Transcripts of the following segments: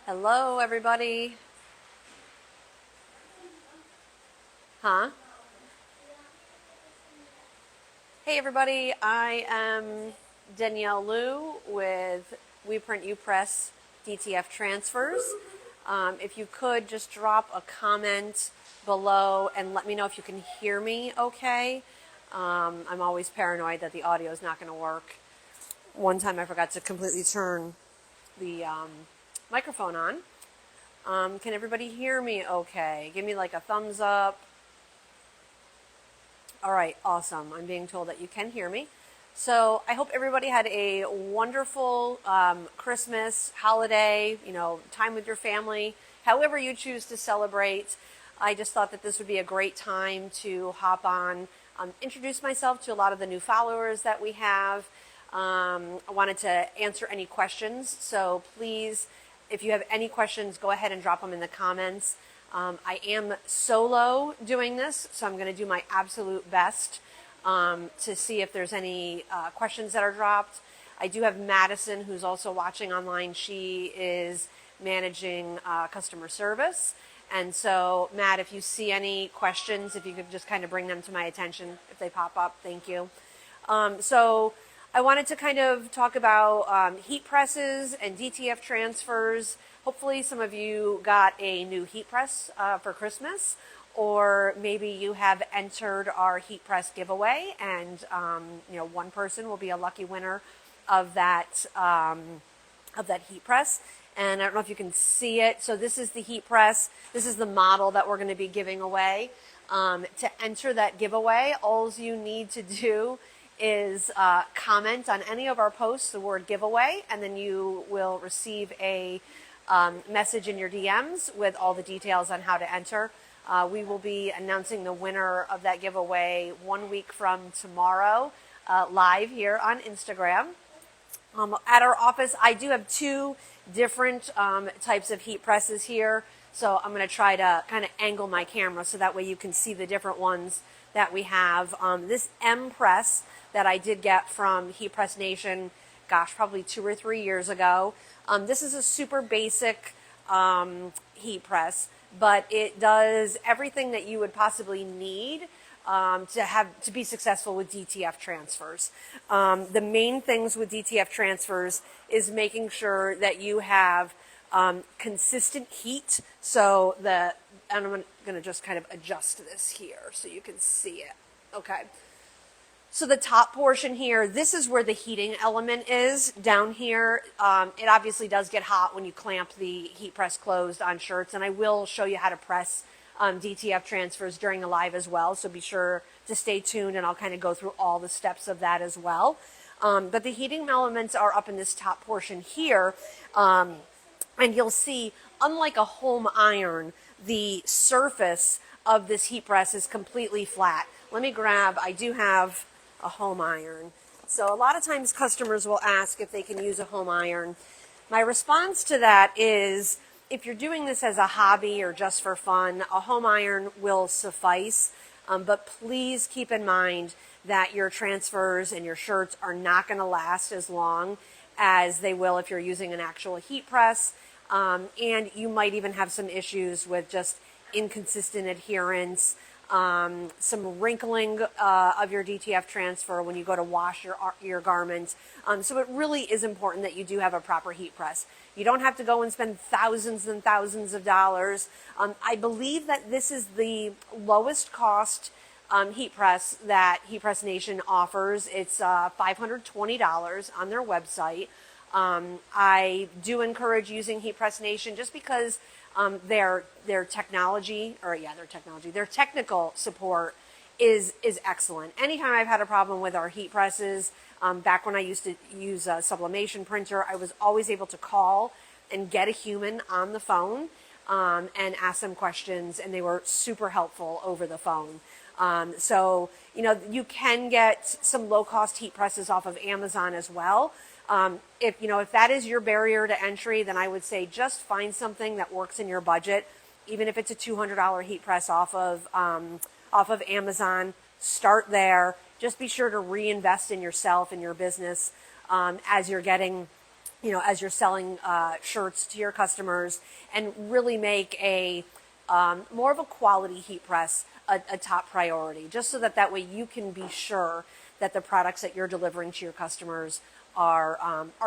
Hello, everybody. Huh? Hey, everybody. I am Danielle Liu with We Print You Press DTF Transfers. If you could just drop a comment below and let me know if you can hear me okay. I'm always paranoid that the audio is not going to work. One time I forgot to completely turn the microphone on. Can everybody hear me okay? Give me like a thumbs up. All right, awesome. I'm being told that you can hear me. So I hope everybody had a wonderful Christmas, holiday, time with your family, however you choose to celebrate. I just thought that this would be a great time to hop on, introduce myself to a lot of the new followers that we have. I wanted to answer any questions, so please, if you have any questions, go ahead and drop them in the comments. I am solo doing this, so I'm going to do my absolute best to see if there's any questions that are dropped. I do have Madison, who's also watching online. She is managing customer service. And so, Matt, if you see any questions, if you could just kind of bring them to my attention if they pop up, thank you. So I wanted to kind of talk about heat presses and DTF transfers. Hopefully some of you got a new heat press for Christmas, or maybe you have entered our heat press giveaway, and one person will be a lucky winner of that heat press. And I don't know if you can see it. So this is the heat press. This is the model that we're going to be giving away. To enter that giveaway, all you need to do is comment on any of our posts, the word giveaway, and then you will receive a message in your DMs with all the details on how to enter. We will be announcing the winner of that giveaway 1 week from tomorrow, live here on Instagram. At our office, I do have two different types of heat presses here, so I'm going to try to kind of angle my camera so that way you can see the different ones that we have. This M press that I did get from Heat Press Nation, probably 2 or 3 years ago. This is a super basic heat press, but it does everything that you would possibly need to be successful with DTF transfers. The main things with DTF transfers is making sure that you have consistent heat. So and I'm going to just kind of adjust this here so you can see it. Okay. So the top portion here, this is where the heating element is. Down here, it obviously does get hot when you clamp the heat press closed on shirts, and I will show you how to press DTF transfers during the live as well, so be sure to stay tuned, and I'll kind of go through all the steps of that as well. But the heating elements are up in this top portion here, and you'll see, unlike a home iron, the surface of this heat press is completely flat. Let me I do have a home iron. So a lot of times customers will ask if they can use a home iron. My response to that is, if you're doing this as a hobby or just for fun, a home iron will suffice. But please keep in mind that your transfers and your shirts are not going to last as long as they will if you're using an actual heat press. And you might even have some issues with just inconsistent adherence, some wrinkling of your DTF transfer when you go to wash your garments. So it really is important that you do have a proper heat press. You don't have to go and spend thousands and thousands of dollars. I believe that this is the lowest cost heat press that Heat Press Nation offers. It's $520 on their website. I do encourage using Heat Press Nation just because their technical support is excellent. Anytime I've had a problem with our heat presses, back when I used to use a sublimation printer, I was always able to call and get a human on the phone and ask them questions, and they were super helpful over the phone. So you can get some low-cost heat presses off of Amazon as well. If that is your barrier to entry, then I would say just find something that works in your budget. Even if it's a $200 heat press off of Amazon, start there. Just be sure to reinvest in yourself and your business as you're getting as you're selling shirts to your customers, and really make a more of a quality heat press a top priority, just so that way you can be sure that the products that you're delivering to your customers are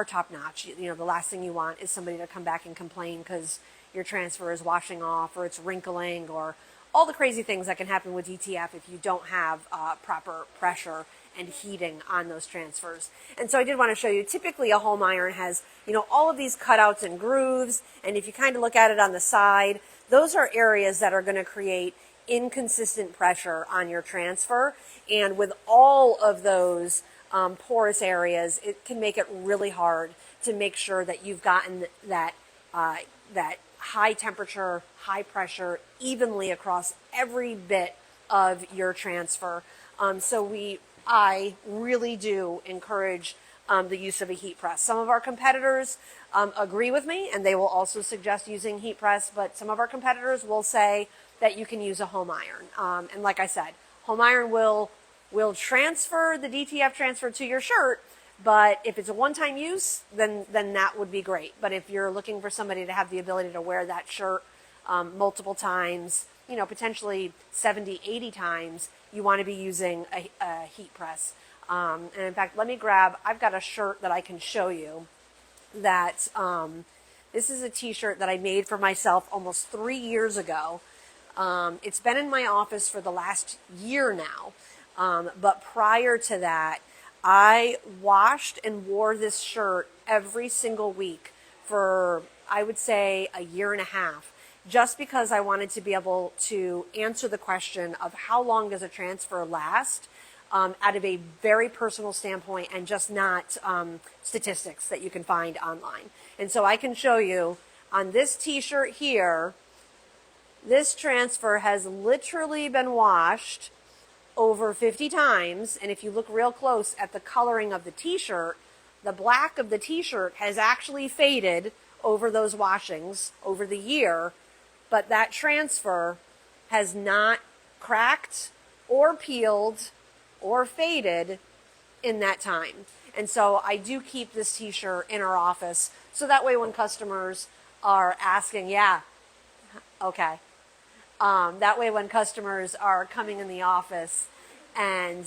top notch. The last thing you want is somebody to come back and complain because your transfer is washing off, or it's wrinkling, or all the crazy things that can happen with DTF if you don't have proper pressure and heating on those transfers. And so I did want to show you, typically a home iron has, all of these cutouts and grooves, and if you kind of look at it on the side, those are areas that are going to create inconsistent pressure on your transfer. And with all of those porous areas, it can make it really hard to make sure that you've gotten that high temperature, high pressure evenly across every bit of your transfer. I really do encourage the use of a heat press. Some of our competitors agree with me, and they will also suggest using heat press, but some of our competitors will say that you can use a home iron. And like I said, home iron will transfer the DTF transfer to your shirt, but if it's a one-time use, then that would be great. But if you're looking for somebody to have the ability to wear that shirt multiple times, potentially 70, 80 times, you want to be using a heat press. And in fact, I've got a shirt that I can show you that, this is a t-shirt that I made for myself almost 3 years ago. It's been in my office for the last year now. But prior to that, I washed and wore this shirt every single week for, I would say, a year and a half, just because I wanted to be able to answer the question of how long does a transfer last, out of a very personal standpoint, and just not statistics that you can find online. And so I can show you on this t-shirt here, this transfer has literally been washed over 50 times, and if you look real close at the coloring of the t-shirt, the black of the t-shirt has actually faded over those washings over the year, but that transfer has not cracked or peeled or faded in that time. And so I do keep this t-shirt in our office, so that way when customers are asking, that way when customers are coming in the office and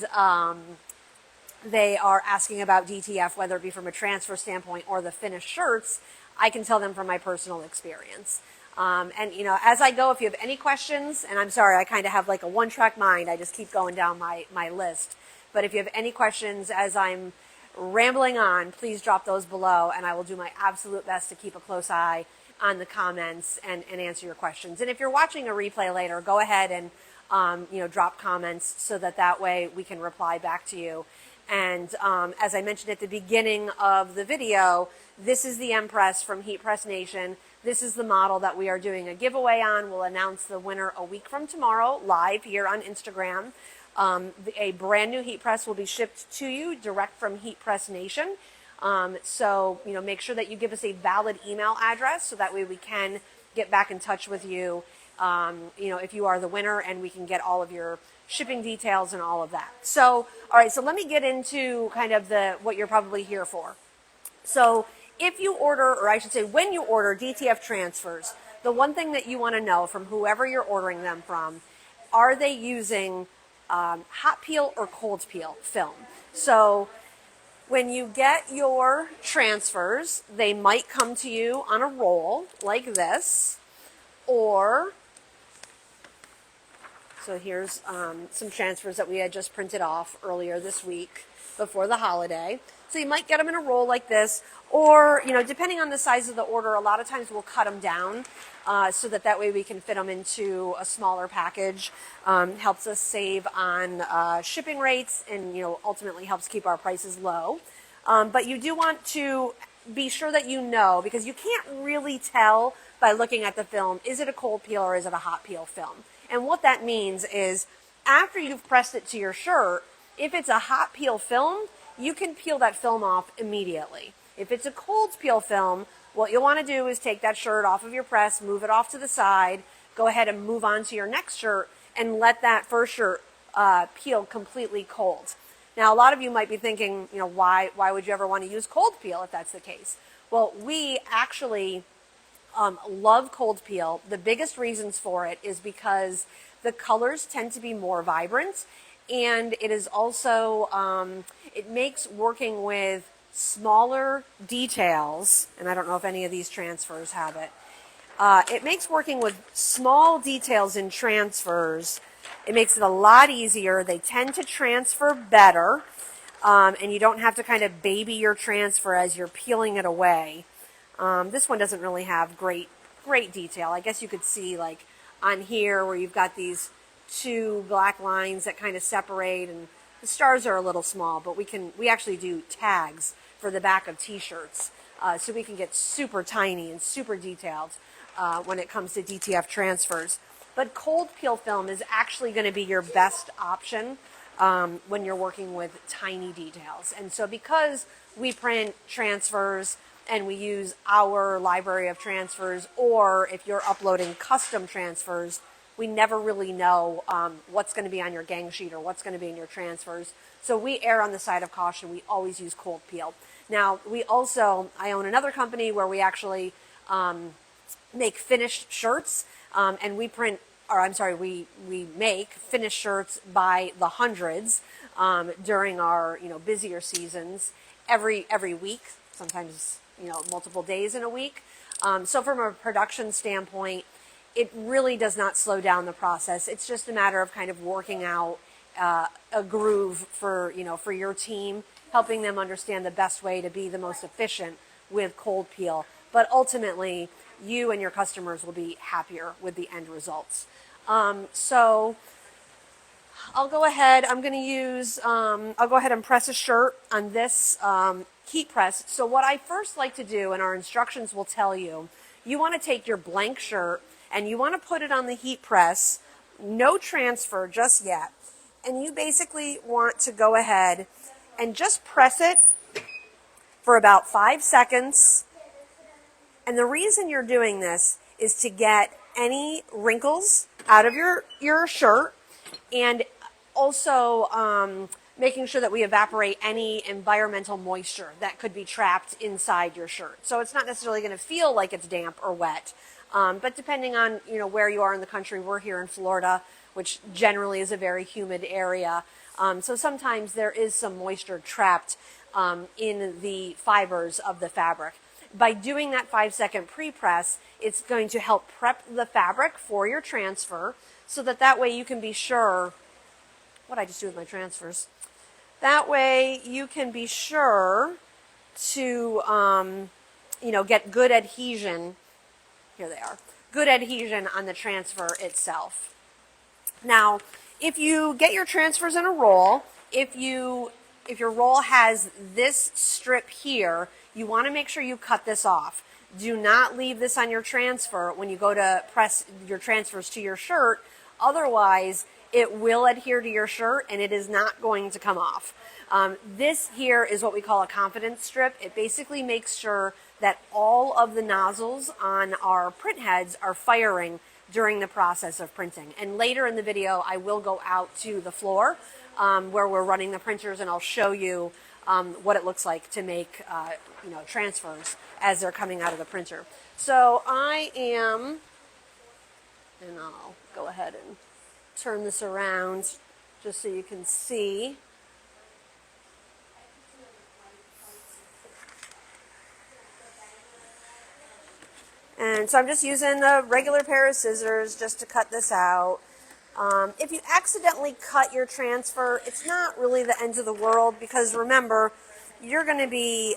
they are asking about DTF, whether it be from a transfer standpoint or the finished shirts, I can tell them from my personal experience. And as I go, if you have any questions, and I'm sorry, I kind of have like a one-track mind, I just keep going down my list. But if you have any questions as I'm rambling on, please drop those below, and I will do my absolute best to keep a close eye on the comments and answer your questions. And if you're watching a replay later, go ahead and drop comments so that way we can reply back to you. And as I mentioned at the beginning of the video, this is the M-Press from Heat Press Nation. This is the model that we are doing a giveaway on. We'll announce the winner a week from tomorrow, live here on Instagram. A brand new heat press will be shipped to you direct from Heat Press Nation. So make sure that you give us a valid email address so that way we can get back in touch with you, if you are the winner, and we can get all of your shipping details and all of that. So, all right, so let me get into kind of what you're probably here for. So if you order, or I should say when you order DTF transfers, the one thing that you want to know from whoever you're ordering them from, are they using hot peel or cold peel film? So when you get your transfers, they might come to you on a roll like this, or, so here's some transfers that we had just printed off earlier this week before the holiday. So you might get them in a roll like this, or, depending on the size of the order, a lot of times we'll cut them down so that way we can fit them into a smaller package. Helps us save on shipping rates, and, ultimately helps keep our prices low. But you do want to be sure that because you can't really tell by looking at the film, is it a cold peel or is it a hot peel film? And what that means is after you've pressed it to your shirt, if it's a hot peel film, you can peel that film off immediately. If it's a cold peel film, what you'll want to do is take that shirt off of your press, move it off to the side, go ahead and move on to your next shirt, and let that first shirt peel completely cold. Now, a lot of you might be thinking, why would you ever want to use cold peel if that's the case? Well, we actually love cold peel. The biggest reasons for it is because the colors tend to be more vibrant, and it is also, it makes working with smaller details, and I don't know if any of these transfers have it, it makes working with small details in transfers, it makes it a lot easier. They tend to transfer better, and you don't have to kind of baby your transfer as you're peeling it away. This one doesn't really have great detail. I guess you could see like on here where you've got these two black lines that kind of separate, and the stars are a little small, but we actually do tags for the back of t-shirts, so we can get super tiny and super detailed when it comes to DTF transfers. But cold peel film is actually going to be your best option when you're working with tiny details. And so because we print transfers and we use our library of transfers, or if you're uploading custom transfers, we never really know what's going to be on your gang sheet or what's going to be in your transfers. So we err on the side of caution. We always use cold peel. Now, I own another company where we actually make finished shirts, and we make finished shirts by the hundreds during our busier seasons every week, sometimes multiple days in a week. So from a production standpoint, it really does not slow down the process. It's just a matter of kind of working out a groove for your team, helping them understand the best way to be the most efficient with cold peel. But ultimately, you and your customers will be happier with the end results. So I'll go ahead. I'll go ahead and press a shirt on this heat press. So what I first like to do, and our instructions will tell you, you want to take your blank shirt and you want to put it on the heat press, no transfer just yet. And you basically want to go ahead and just press it for about 5 seconds. And the reason you're doing this is to get any wrinkles out of your shirt, and also making sure that we evaporate any environmental moisture that could be trapped inside your shirt. So it's not necessarily going to feel like it's damp or wet, but depending on where you are in the country, we're here in Florida, which generally is a very humid area. So sometimes there is some moisture trapped in the fibers of the fabric. By doing that 5-second pre-press, it's going to help prep the fabric for your transfer, so that way you can be sure, what I just do with my transfers, that way you can be sure to get good adhesion. Here they are. Good adhesion on the transfer itself. Now, if you get your transfers in a roll, if your roll has this strip here, you want to make sure you cut this off. Do not leave this on your transfer when you go to press your transfers to your shirt. Otherwise, it will adhere to your shirt and it is not going to come off. This here is what we call a confidence strip. It basically makes sure that all of the nozzles on our print heads are firing during the process of printing. And later in the video, I will go out to the floor where we're running the printers, and I'll show you what it looks like to make transfers as they're coming out of the printer. So and I'll go ahead and turn this around just so you can see. And so I'm just using a regular pair of scissors just to cut this out. If you accidentally cut your transfer, it's not really the end of the world, because remember, you're going to be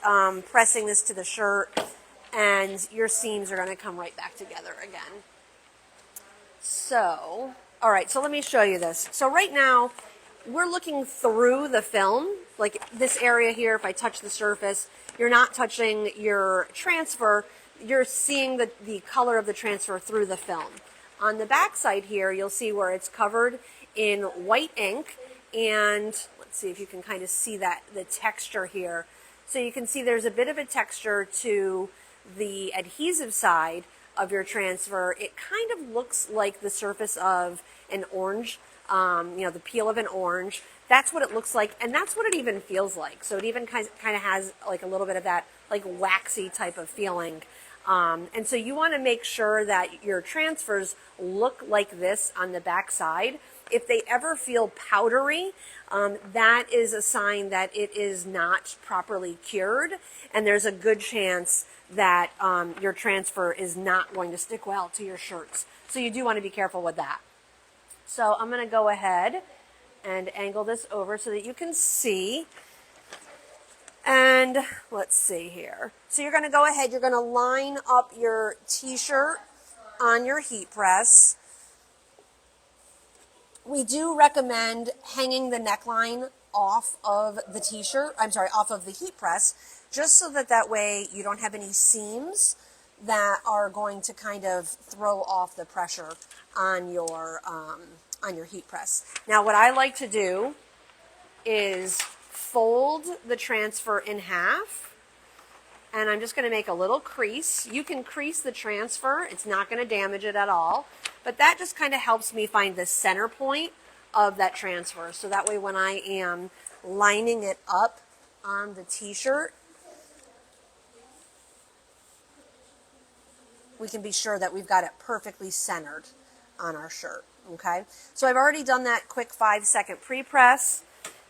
pressing this to the shirt and your seams are going to come right back together again. So, all right, so let me show you this. So right now, we're looking through the film, like this area here. If I touch the surface, you're not touching your transfer. You're seeing the color of the transfer through the film. On the back side here, you'll see where it's covered in white ink, and let's see if you can kind of see that, the texture here. So you can see there's a bit of a texture to the adhesive side of your transfer. It kind of looks like the surface of an orange the peel of an orange. That's what it looks like, and that's what it even feels like. So it even kind of has like a little bit of that like waxy type of feeling. And so you want to make sure that your transfers look like this on the back side. If they ever feel powdery, that is a sign that it is not properly cured, and there's a good chance that your transfer is not going to stick well to your shirts. So you do want to be careful with that. So I'm going to go ahead and angle this over so that you can see. And let's see here. So you're going to go ahead, you're going to line up your t-shirt on your heat press. We do recommend hanging the neckline off of the t-shirt, off of the heat press, just so that way you don't have any seams that are going to kind of throw off the pressure on your heat press. Now what I like to do is fold the transfer in half, and I'm just going to make a little crease. You can crease the transfer, it's not going to damage it at all, but that just kind of helps me find the center point of that transfer, so that way when I am lining it up on the t-shirt, we can be sure that we've got it perfectly centered on our shirt. Okay, so I've already done that quick 5-second pre-press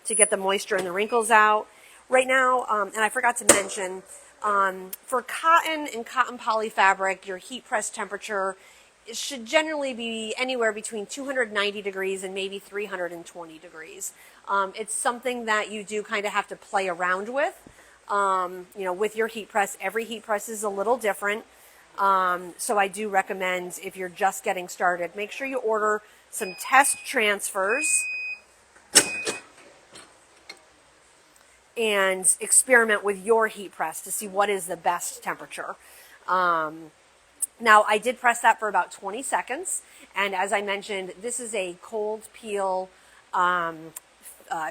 to get the moisture and the wrinkles out. Right now, and I forgot to mention, for cotton and cotton poly fabric, your heat press temperature should generally be anywhere between 290 degrees and maybe 320 degrees. It's something that you do kind of have to play around with, with your heat press. Every heat press is a little different. So I do recommend, if you're just getting started, make sure you order some test transfers and experiment with your heat press to see what is the best temperature. Now, I did press that for about 20 seconds, and as I mentioned, this is a cold peel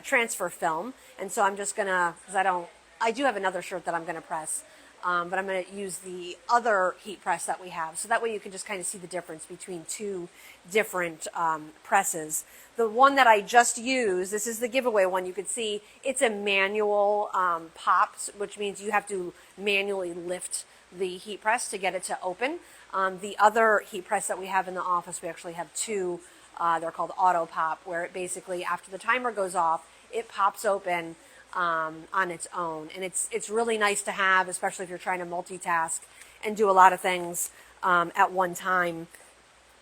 transfer film, and so I'm just gonna, because I do have another shirt that I'm gonna press, but I'm going to use the other heat press that we have. So that way you can just kind of see the difference between two different presses. The one that I just used, this is the giveaway one, you can see it's a manual pops, which means you have to manually lift the heat press to get it to open. The other heat press that we have in the office, we actually have two. They're called auto pop, where it basically, after the timer goes off, it pops open on its own, and it's really nice to have, especially if you're trying to multitask and do a lot of things at one time.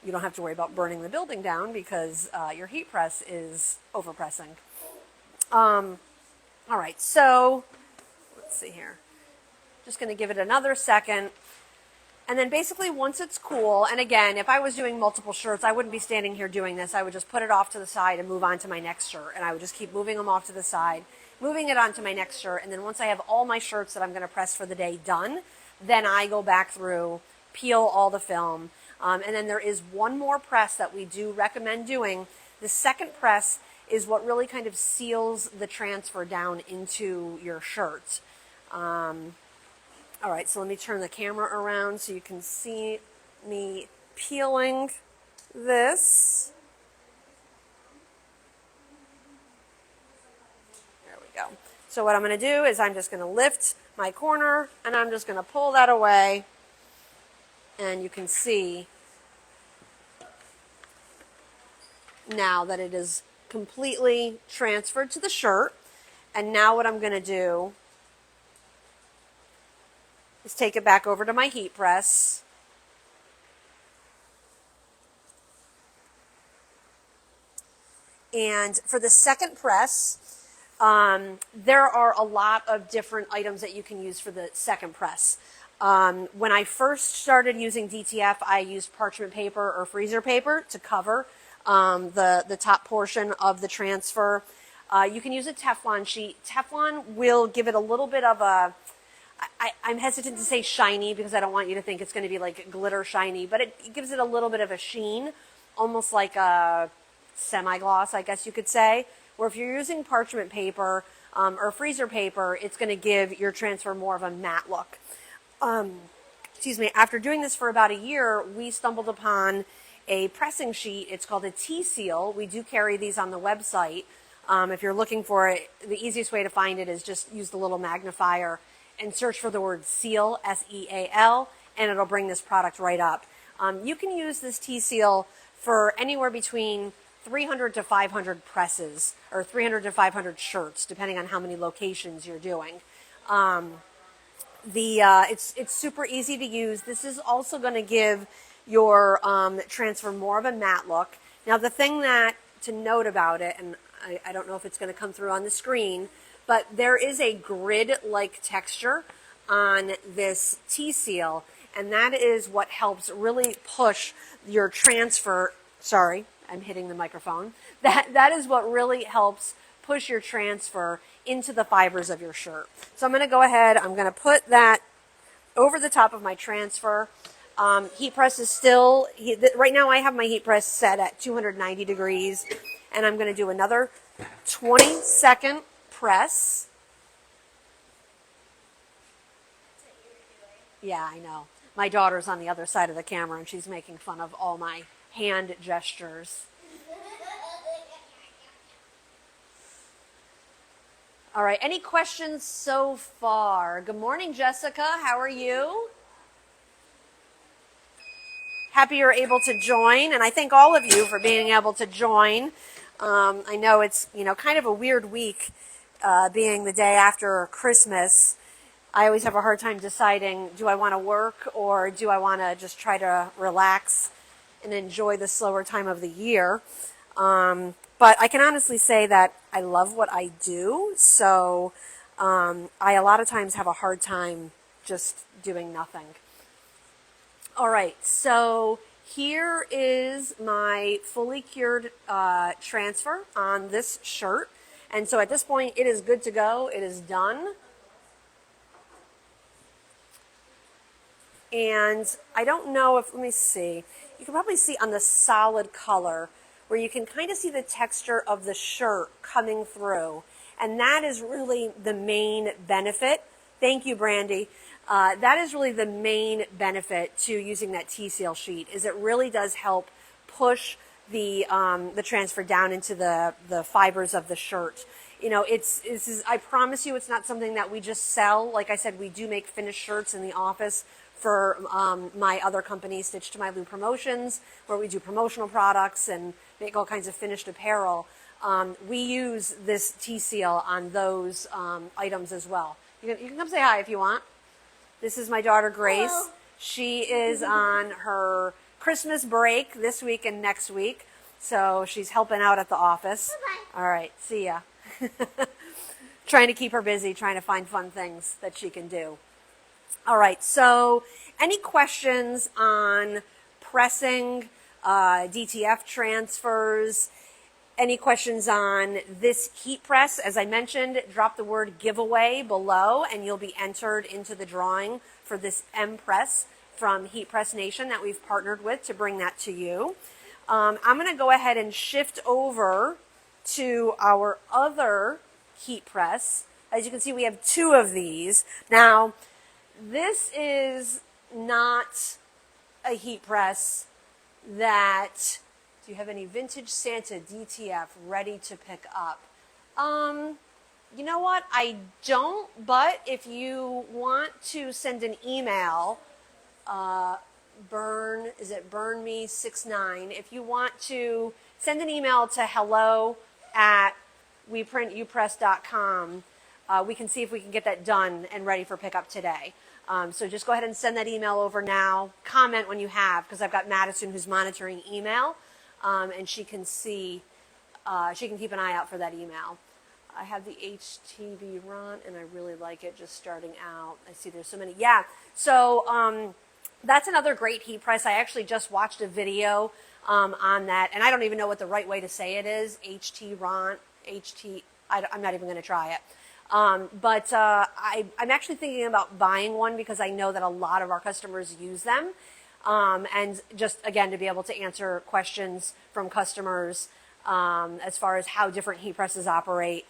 You don't have to worry about burning the building down because your heat press is overpressing. All right, so let's see here. Just going to give it another second. And then basically once it's cool, and again, if I was doing multiple shirts, I wouldn't be standing here doing this. I would just put it off to the side and move on to my next shirt. And I would just keep moving them off to the side, moving it onto my next shirt. And then once I have all my shirts that I'm going to press for the day done, then I go back through, peel all the film. And then there is one more press that we do recommend doing. The second press is what really kind of seals the transfer down into your shirt. All right, so let me turn the camera around so you can see me peeling this. There we go. So what I'm going to do is I'm just going to lift my corner and I'm just going to pull that away, and you can see now that it is completely transferred to the shirt. And now what I'm going to do is take it back over to my heat press. And for the second press, there are a lot of different items that you can use for the second press. When I first started using DTF, I used parchment paper or freezer paper to cover the top portion of the transfer. You can use a Teflon sheet. Teflon will give it a little bit of a, I'm hesitant to say shiny because I don't want you to think it's going to be like glitter shiny, but it gives it a little bit of a sheen, almost like a semi-gloss, I guess you could say. Or if you're using parchment paper or freezer paper, it's going to give your transfer more of a matte look. Excuse me, after doing this for about a year, we stumbled upon a pressing sheet. It's called a T-seal. We do carry these on the website. If you're looking for it, the easiest way to find it is just use the little magnifier and search for the word seal, S-E-A-L, and it'll bring this product right up. You can use this T-seal for anywhere between 300 to 500 presses, or 300 to 500 shirts, depending on how many locations you're doing. It's super easy to use. This is also going to give your transfer more of a matte look. Now, the thing that to note about it, and I don't know if it's going to come through on the screen, but there is a grid-like texture on this T-seal, and that is what helps really push your transfer. Sorry, I'm hitting the microphone. That is what really helps push your transfer into the fibers of your shirt. So I'm going to go ahead, I'm going to put that over the top of my transfer. Heat press is still, right now I have my heat press set at 290 degrees, and I'm going to do another 20-second press. Yeah, I know. My daughter's on the other side of the camera, and she's making fun of all my hand gestures. All right, any questions so far? Good morning, Jessica. How are you? Happy you're able to join, and I thank all of you for being able to join. I know it's kind of a weird week, being the day after Christmas. I always have a hard time deciding, do I want to work or do I want to just try to relax and enjoy the slower time of the year? But I can honestly say that I love what I do, so I a lot of times have a hard time just doing nothing. All right, so here is my fully cured transfer on this shirt. And so at this point, it is good to go. It is done. And I don't know if, let me see, you can probably see on the solid color where you can kind of see the texture of the shirt coming through. And that is really the main benefit. Thank you, Brandy. That is really the main benefit to using that T-seal sheet, is it really does help push the transfer down into the fibers of the shirt. I promise you, it's not something that we just sell. Like I said, we do make finished shirts in the office for my other company, Stitch to My Lou Promotions, where we do promotional products and make all kinds of finished apparel. We use this T-seal on those items as well. You can come say hi if you want. This is my daughter, Grace. Hello. She is on her Christmas break this week and next week, so she's helping out at the office. Bye-bye. All right, see ya. Trying to keep her busy, trying to find fun things that she can do. All right, so any questions on pressing, DTF transfers? Any questions on this heat press? As I mentioned, drop the word giveaway below and you'll be entered into the drawing for this M press from Heat Press Nation that we've partnered with to bring that to you. I'm going to go ahead and shift over to our other heat press. As you can see, we have two of these. Now, this is not a heat press that... Do you have any vintage Santa DTF ready to pick up? You know what? I don't, but if you want to send an email, burnme69, if you want to send an email to hello@weprintuppress.com, we can see if we can get that done and ready for pickup today. So just go ahead and send that email over now. Comment when you have, because I've got Madison who's monitoring email. And she can see, she can keep an eye out for that email. I have the HTV run, and I really like it just starting out. I see there's so many. Yeah, so that's another great heat press. I actually just watched a video on that, and I don't even know what the right way to say it is. I'm not even going to try it. But I'm actually thinking about buying one because I know that a lot of our customers use them. And just, again, to be able to answer questions from customers as far as how different heat presses operate,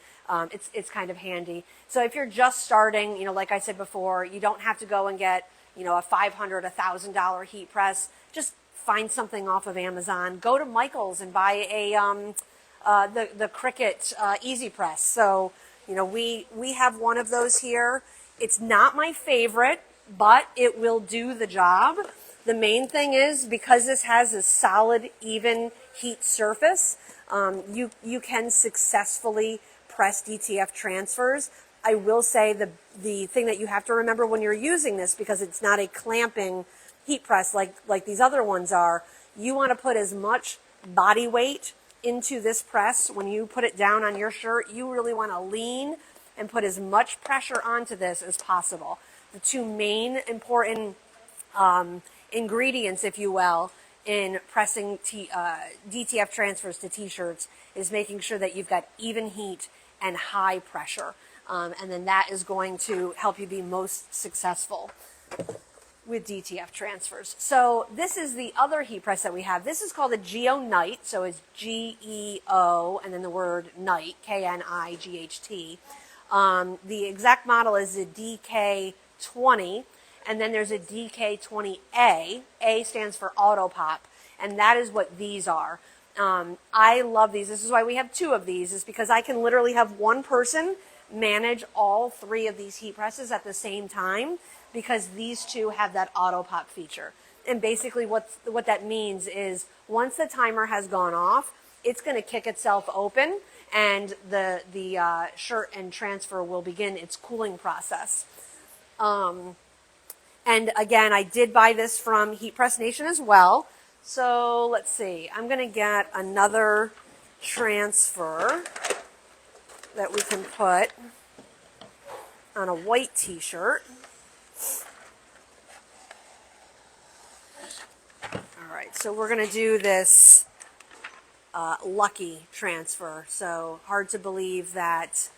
it's kind of handy. So if you're just starting, like I said before, you don't have to go and get, a $500, $1,000 heat press. Just find something off of Amazon. Go to Michael's and buy the Cricut Easy Press. So, you know, we have one of those here. It's not my favorite, but it will do the job. The main thing is, because this has a solid, even heat surface, you can successfully press DTF transfers. I will say the thing that you have to remember when you're using this, because it's not a clamping heat press like these other ones are, you want to put as much body weight into this press. When you put it down on your shirt, you really want to lean and put as much pressure onto this as possible. The two main important ingredients, if you will, in pressing DTF transfers to t-shirts is making sure that you've got even heat and high pressure. And then that is going to help you be most successful with DTF transfers. So this is the other heat press that we have. This is called a Geo Night. So it's G-E-O and then the word Night, K-N-I-G-H-T. The exact model is a DK20. And then there's a DK20A. A stands for Auto Pop. And that is what these are. I love these. This is why we have two of these, is because I can literally have one person manage all three of these heat presses at the same time, because these two have that auto pop feature. And basically what that means is once the timer has gone off, it's going to kick itself open and the shirt and transfer will begin its cooling process. And again, I did buy this from Heat Press Nation as well. So let's see, I'm going to get another transfer that we can put on a white t-shirt. All right, so we're going to do this lucky transfer. So hard to believe that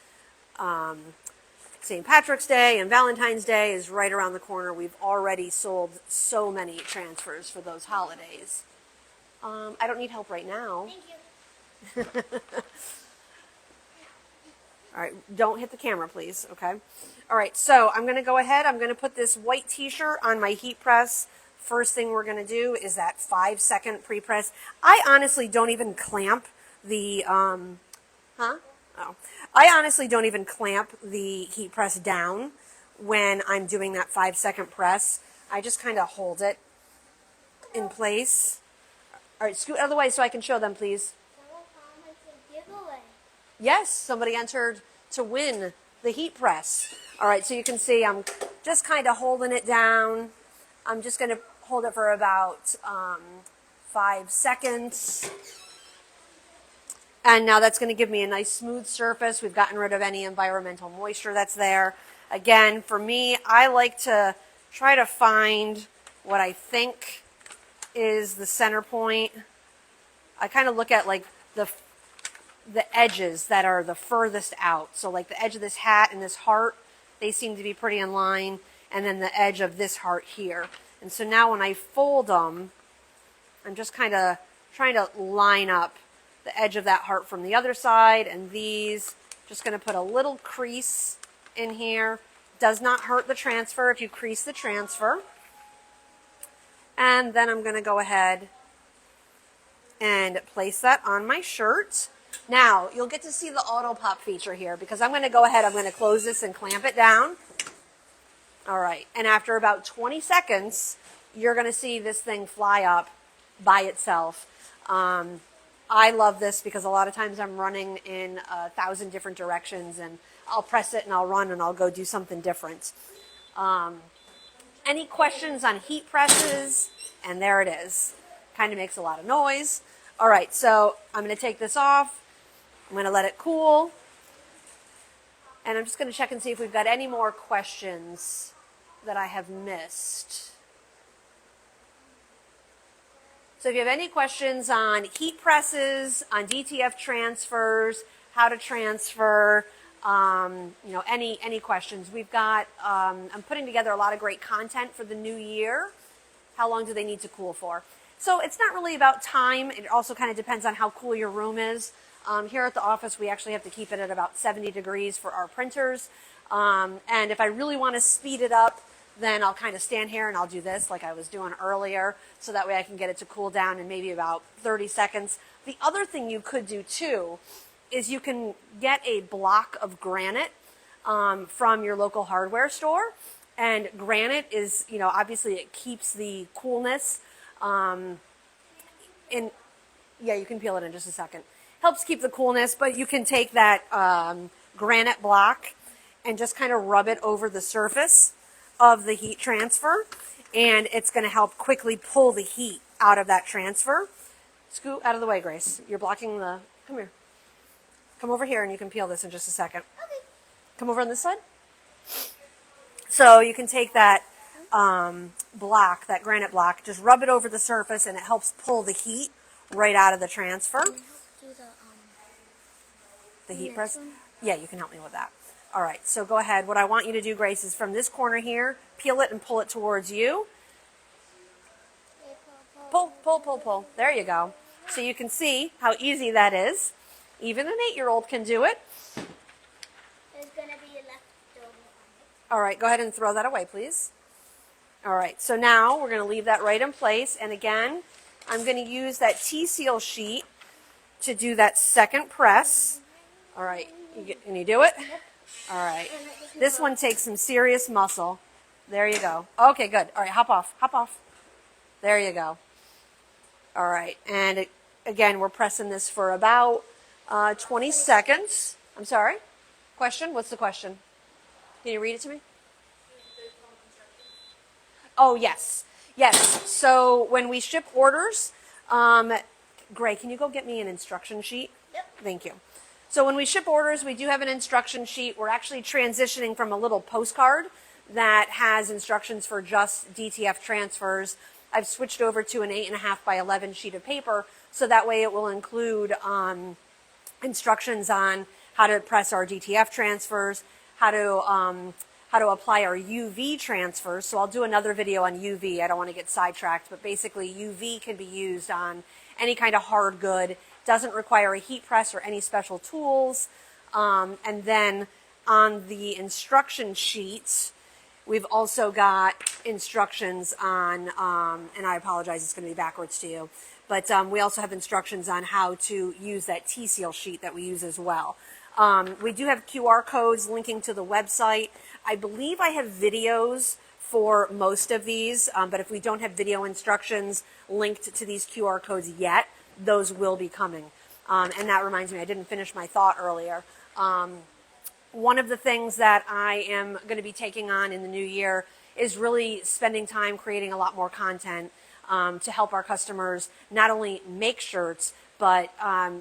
St. Patrick's Day and Valentine's Day is right around the corner. We've already sold so many transfers for those holidays. I don't need help right now. Thank you. All right, don't hit the camera, please, okay? All right, so I'm going to go ahead. I'm going to put this white t-shirt on my heat press. First thing we're going to do is that 5-second pre-press. I honestly don't even clamp the, I honestly don't even clamp the heat press down when I'm doing that 5-second press. I just kind of hold it in place. All right, scoot out of the way so I can show them, please. Yes, somebody entered to win the heat press. All right, so you can see I'm just kind of holding it down. I'm just going to hold it for about 5 seconds. And now that's going to give me a nice smooth surface. We've gotten rid of any environmental moisture that's there. Again, for me, I like to try to find what I think is the center point. I kind of look at like the edges that are the furthest out. So like the edge of this hat and this heart, they seem to be pretty in line. And then the edge of this heart here. And so now when I fold them, I'm just kind of trying to line up the edge of that heart from the other side. And these, just going to put a little crease in here. Does not hurt the transfer if you crease the transfer. And then I'm going to go ahead and place that on my shirt. Now, you'll get to see the auto pop feature here, because I'm going to go ahead, I'm going to close this and clamp it down. All right, and after about 20 seconds, you're going to see this thing fly up by itself. I love this because a lot of times I'm running in 1,000 different directions, and I'll press it and I'll run and I'll go do something different. Any questions on heat presses? And there it is. Kind of makes a lot of noise. All right, so I'm going to take this off. I'm going to let it cool. And I'm just going to check and see if we've got any more questions that I have missed. So if you have any questions on heat presses, on DTF transfers, how to transfer, any questions. We've got, I'm putting together a lot of great content for the new year. How long do they need to cool for? So it's not really about time. It also kind of depends on how cool your room is. Here at the office, we actually have to keep it at about 70 degrees for our printers. And if I really want to speed it up, then I'll kind of stand here and I'll do this like I was doing earlier, so that way I can get it to cool down in maybe about 30 seconds. The other thing you could do too is you can get a block of granite from your local hardware store. And granite is, you know, obviously it keeps the coolness in. Yeah, you can peel it in just a second. Helps keep the coolness, but you can take that granite block and just kind of rub it over the surface of the heat transfer, and it's going to help quickly pull the heat out of that transfer. Scoot out of the way, Grace. You're blocking the. Come here. Come over here, and you can peel this in just a second. Okay. Come over on this side. So you can take that block, that granite block, just rub it over the surface, and it helps pull the heat right out of the transfer. Can you help do the heat press? One? Yeah, you can help me with that. All right, so go ahead. What I want you to do, Grace, is from this corner here, peel it and pull it towards you. Pull, pull, pull, pull. There you go. So you can see how easy that is. Even an 8-year-old can do it. There's going to be a leftover on it. All right, go ahead and throw that away, please. All right, so now we're going to leave that right in place. And again, I'm going to use that T-seal sheet to do that second press. All right, can you do it? Yep. All right. This one takes some serious muscle. There you go. Okay, good. All right, hop off. Hop off. There you go. All right, and again, we're pressing this for about 20 seconds. I'm sorry? Question? What's the question? Can you read it to me? Oh, yes. Yes. So when we ship orders, Gray, can you go get me an instruction sheet? Yep. Thank you. So when we ship orders, we do have an instruction sheet. We're actually transitioning from a little postcard that has instructions for just DTF transfers. I've switched over to an 8.5 by 11 sheet of paper, so that way it will include instructions on how to press our DTF transfers, how to apply our UV transfers. So I'll do another video on UV. I don't want to get sidetracked, but basically UV can be used on any kind of hard good. Doesn't require a heat press or any special tools. And then on the instruction sheets, we've also got instructions on, and I apologize, it's going to be backwards to you, but we also have instructions on how to use that T-seal sheet that we use as well. We do have QR codes linking to the website. I believe I have videos for most of these, but if we don't have video instructions linked to these QR codes yet, those will be coming. And that reminds me, I didn't finish my thought earlier. One of the things that I am going to be taking on in the new year is really spending time creating a lot more content to help our customers not only make shirts, but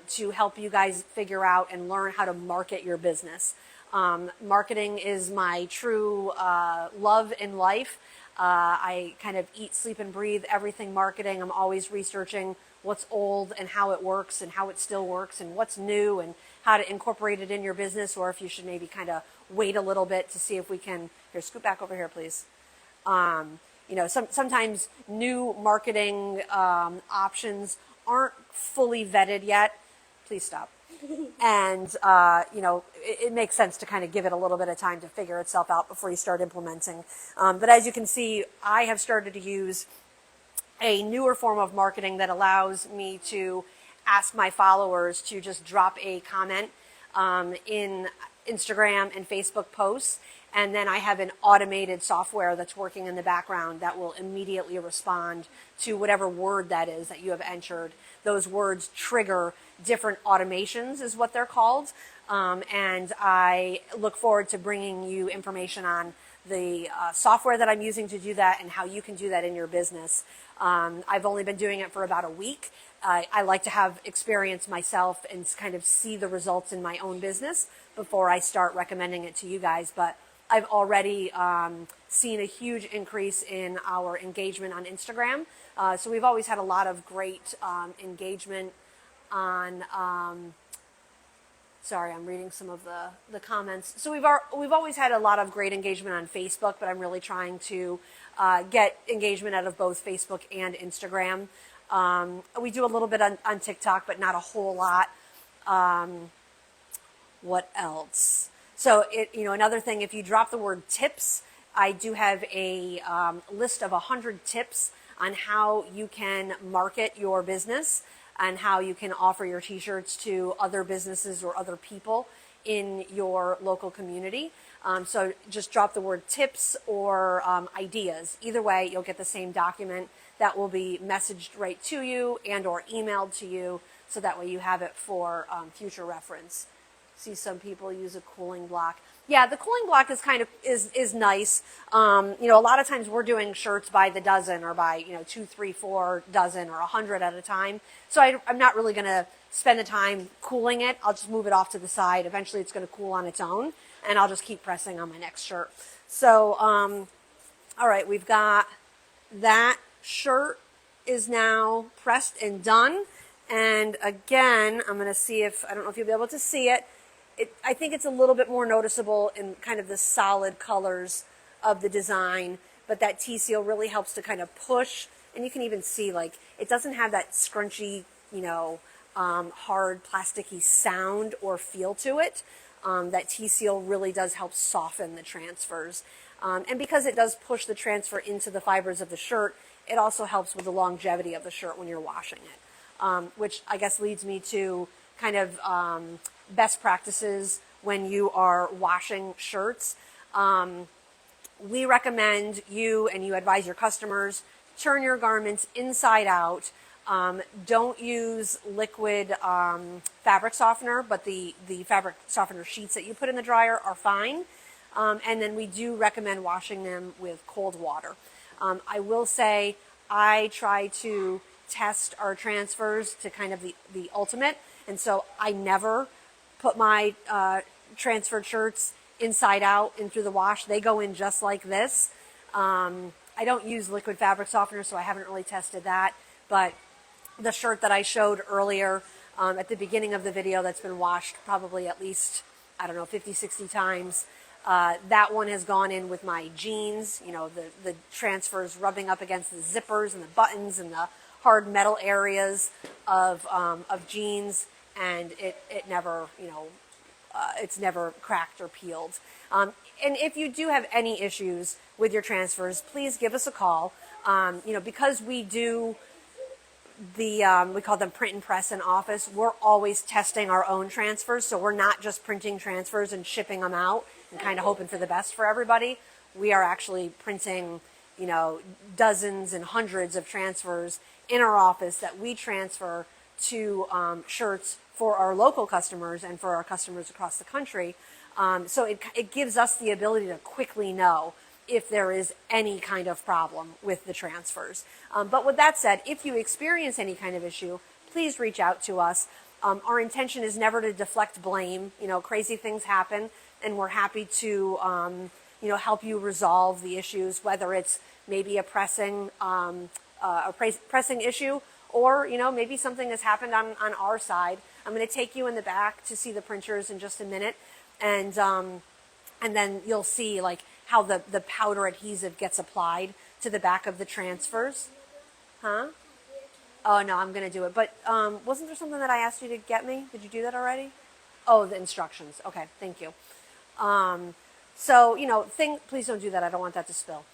to help you guys figure out and learn how to market your business. Marketing is my true love in life. I kind of eat, sleep, and breathe everything marketing. I'm always researching what's old and how it works and how it still works and what's new and how to incorporate it in your business, or if you should maybe kind of wait a little bit to see if we can. Here, scoot back over here, please. You know, sometimes new marketing options aren't fully vetted yet. Please stop. And, you know, it makes sense to kind of give it a little bit of time to figure itself out before you start implementing. But as you can see, I have started to use a newer form of marketing that allows me to ask my followers to just drop a comment in Instagram and Facebook posts. And then I have an automated software that's working in the background that will immediately respond to whatever word that is that you have entered. Those words trigger different automations is what they're called. And I look forward to bringing you information on the software that I'm using to do that and how you can do that in your business. I've only been doing it for about a week. I like to have experience myself and kind of see the results in my own business before I start recommending it to you guys. But I've already seen a huge increase in our engagement on Instagram. So we've always had a lot of great engagement on, sorry, I'm reading some of the comments. So we've always had a lot of great engagement on Facebook, but I'm really trying to get engagement out of both Facebook and Instagram. We do a little bit on TikTok, but not a whole lot. What else? So, you know, another thing, if you drop the word tips I do have a list of 100 tips on how you can market your business and how you can offer your t-shirts to other businesses or other people in your local community. So just drop the word tips or ideas. Either way, you'll get the same document that will be messaged right to you and or emailed to you, so that way you have it for future reference. See some people use a cooling block. Yeah, the cooling block is kind of is nice. You know, a lot of times we're doing shirts by the dozen or by 2, 3, 4 dozen or 100 at a time. So I'm not really going to spend the time cooling it. I'll just move it off to the side. Eventually, it's going to cool on its own, and I'll just keep pressing on my next shirt. So, all right, we've got that shirt is now pressed and done. And again, I'm going to see if, I don't know if you'll be able to see it. I think it's a little bit more noticeable in kind of the solid colors of the design, but that T-seal really helps to kind of push, and you can even see, like, it doesn't have that scrunchy, hard plasticky sound or feel to it. That T-seal really does help soften the transfers. And because it does push the transfer into the fibers of the shirt, it also helps with the longevity of the shirt when you're washing it, which I guess leads me to kind of best practices when you are washing shirts. We recommend you, and you advise your customers, turn your garments inside out. Don't use liquid fabric softener, but the fabric softener sheets that you put in the dryer are fine. And then we do recommend washing them with cold water. I will say I try to test our transfers to kind of the ultimate, and so I never put my transferred shirts inside out and through the wash. They go in just like this. I don't use liquid fabric softener, so I haven't really tested that. But the shirt that I showed earlier at the beginning of the video that's been washed probably at least, 50, 60 times, that one has gone in with my jeans, the transfers rubbing up against the zippers and the buttons and the hard metal areas of jeans, and it never, it's never cracked or peeled. And if you do have any issues with your transfers, please give us a call. Because we do we call them print and press in office, we're always testing our own transfers. So we're not just printing transfers and shipping them out and kind of hoping for the best for everybody. We are actually printing, dozens and hundreds of transfers in our office that we transfer to shirts for our local customers and for our customers across the country. So it gives us the ability to quickly know if there is any kind of problem with the transfers. But with that said, if you experience any kind of issue, please reach out to us. Our intention is never to deflect blame. Crazy things happen, and we're happy to help you resolve the issues, whether it's maybe a pressing issue, or maybe something has happened on our side. I'm going to take you in the back to see the printers in just a minute, and then you'll see like how the powder adhesive gets applied to the back of the transfers. Huh? Oh no, I'm going to do it. But wasn't there something that I asked you to get me? Did you do that already? Oh, the instructions. Okay, thank you. Please don't do that. I don't want that to spill.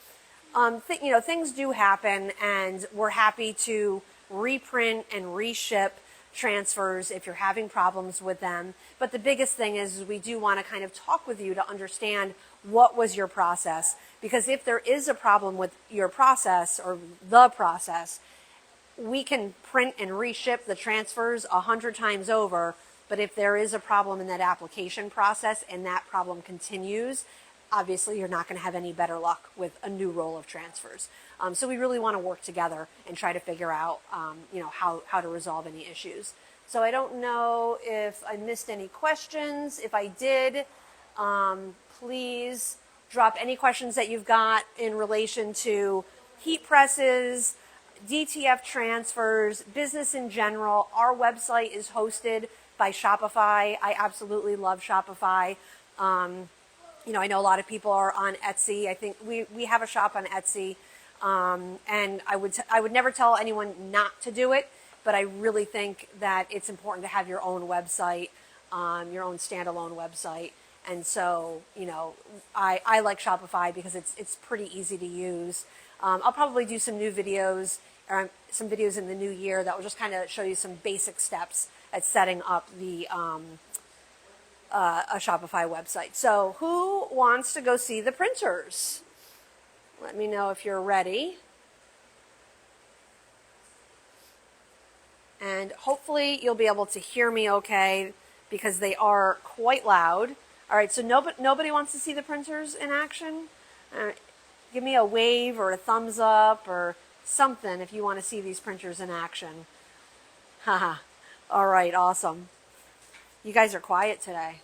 Things do happen, and we're happy to reprint and reship transfers if you're having problems with them. But the biggest thing is we do want to kind of talk with you to understand what was your process. Because if there is a problem with your process or the process, we can print and reship the transfers 100 times over. But if there is a problem in that application process and that problem continues, obviously you're not going to have any better luck with a new roll of transfers. So we really want to work together and try to figure out, how to resolve any issues. So I don't know if I missed any questions. If I did, please drop any questions that you've got in relation to heat presses, DTF transfers, business in general. Our website is hosted by Shopify. I absolutely love Shopify. I know a lot of people are on Etsy. I think we have a shop on Etsy, and I would never tell anyone not to do it, but I really think that it's important to have your own website, your own standalone website, And so, you know, I like Shopify because it's pretty easy to use. I'll probably do some new videos, or some videos in the new year that will just kind of show you some basic steps at setting up the a Shopify website. So who wants to go see the printers? Let me know if you're ready. And hopefully you'll be able to hear me okay, because they are quite loud. All right, so nobody wants to see the printers in action? Give me a wave or a thumbs up or something if you want to see these printers in action. Haha. All right, awesome. You guys are quiet today.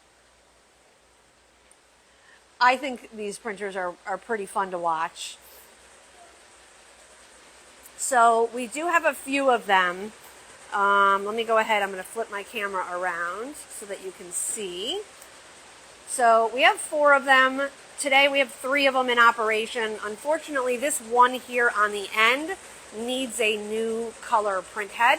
I think these printers are pretty fun to watch. So we do have a few of them. Let me go ahead. I'm going to flip my camera around so that you can see. So we have 4 of them. Today we have 3 of them in operation. Unfortunately, this one here on the end needs a new color print head.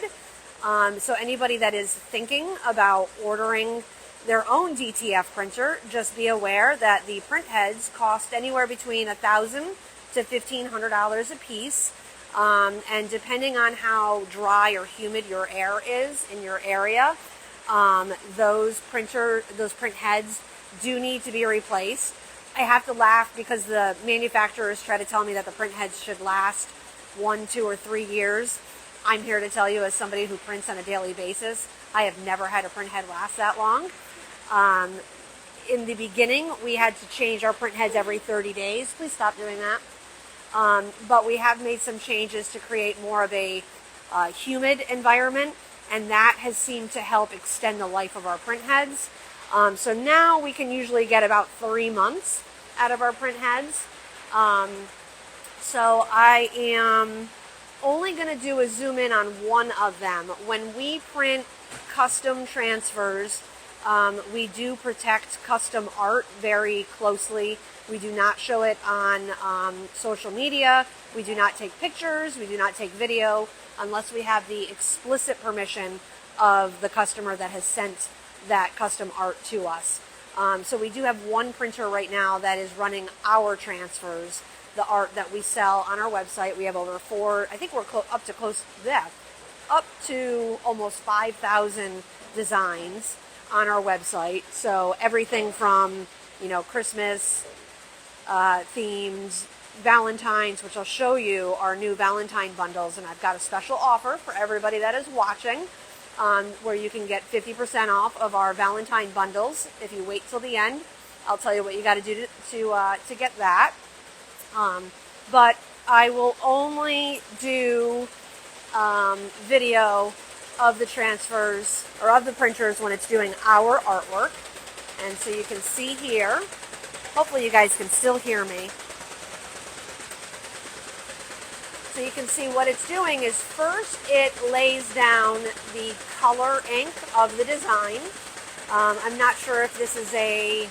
So anybody that is thinking about ordering their own DTF printer, just be aware that the print heads cost anywhere between $1,000 to $1,500 a piece. And depending on how dry or humid your air is in your area, those print heads do need to be replaced. I have to laugh because the manufacturers try to tell me that the print heads should last 1, 2, or 3 years. I'm here to tell you, as somebody who prints on a daily basis, I have never had a print head last that long. In the beginning, we had to change our print heads every 30 days. Please stop doing that. But we have made some changes to create more of a humid environment, and that has seemed to help extend the life of our print heads. So now we can usually get about 3 months out of our print heads. So I am only going to do a zoom in on one of them. When we print custom transfers, we do protect custom art very closely. We do not show it on social media. We do not take pictures. We do not take video unless we have the explicit permission of the customer that has sent that custom art to us. So we do have one printer right now that is running our transfers, the art that we sell on our website. We have over 4, I think we're up to almost 5,000 designs on our website. So everything from, you know, Christmas themed, Valentine's, which I'll show you our new Valentine bundles, and I've got a special offer for everybody that is watching, where you can get 50% off of our Valentine bundles if you wait till the end. I'll tell you what you got to do to get that. But I will only do video of the transfers or of the printers when it's doing our artwork. And so you can see here, hopefully you guys can still hear me. So you can see what it's doing is first it lays down the color ink of the design. I'm not sure if this is a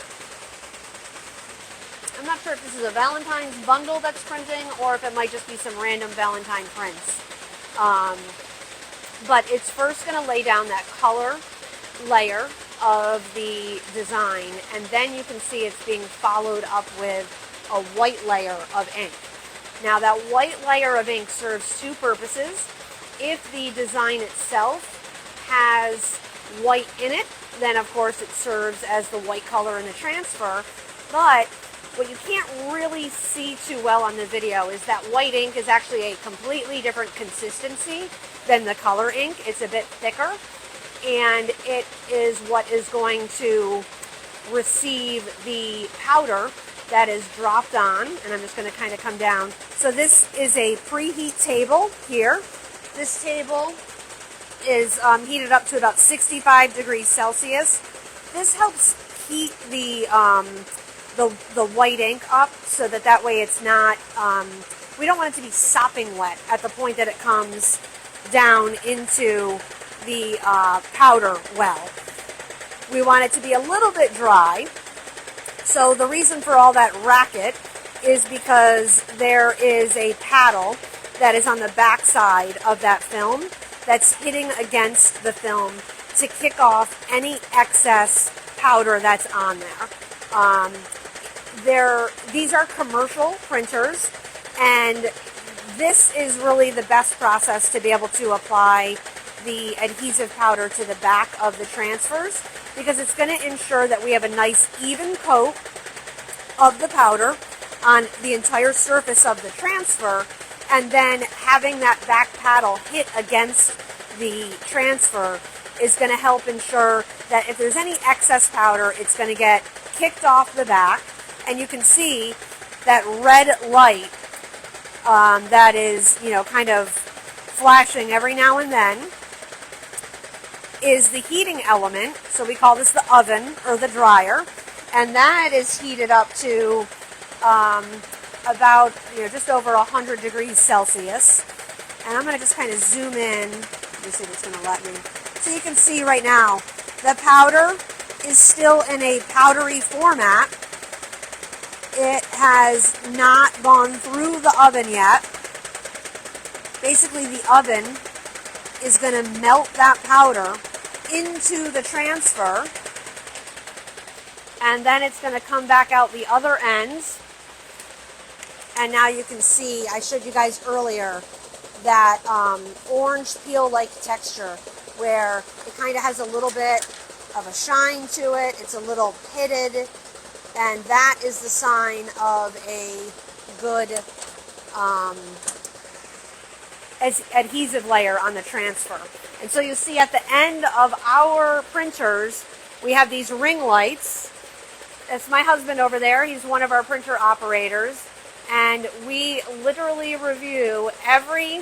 Valentine's bundle that's printing, or if it might just be some random Valentine prints. But it's first going to lay down that color layer of the design, and then you can see it's being followed up with a white layer of ink. Now that white layer of ink serves 2 purposes. If the design itself has white in it, then of course it serves as the white color in the transfer. But what you can't really see too well on the video is that white ink is actually a completely different consistency than the color ink. It's a bit thicker, and it is what is going to receive the powder that is dropped on. And I'm just going to kind of come down. So this is a preheat table here. This table is heated up to about 65 degrees Celsius. This helps heat the white ink up so that way it's not, we don't want it to be sopping wet at the point that it comes down into the powder well. We want it to be a little bit dry. So the reason for all that racket is because there is a paddle that is on the back side of that film that's hitting against the film to kick off any excess powder that's on there. These are commercial printers, and this is really the best process to be able to apply the adhesive powder to the back of the transfers, because it's going to ensure that we have a nice even coat of the powder on the entire surface of the transfer, and then having that back paddle hit against the transfer is going to help ensure that if there's any excess powder, it's going to get kicked off the back. And you can see that red light that is, kind of flashing every now and then is the heating element. So we call this the oven or the dryer, and that is heated up to about just over 100 degrees Celsius. And I'm going to just kind of zoom in. Let me see if it's going to let me. So you can see right now the powder is still in a powdery format. It has not gone through the oven yet. Basically, the oven is going to melt that powder into the transfer, and then it's going to come back out the other ends. And now you can see, I showed you guys earlier, that orange peel-like texture where it kind of has a little bit of a shine to it. It's a little pitted, and that is the sign of a good adhesive layer on the transfer. And so you see at the end of our printers, we have these ring lights. That's my husband over there. He's one of our printer operators. And we literally review every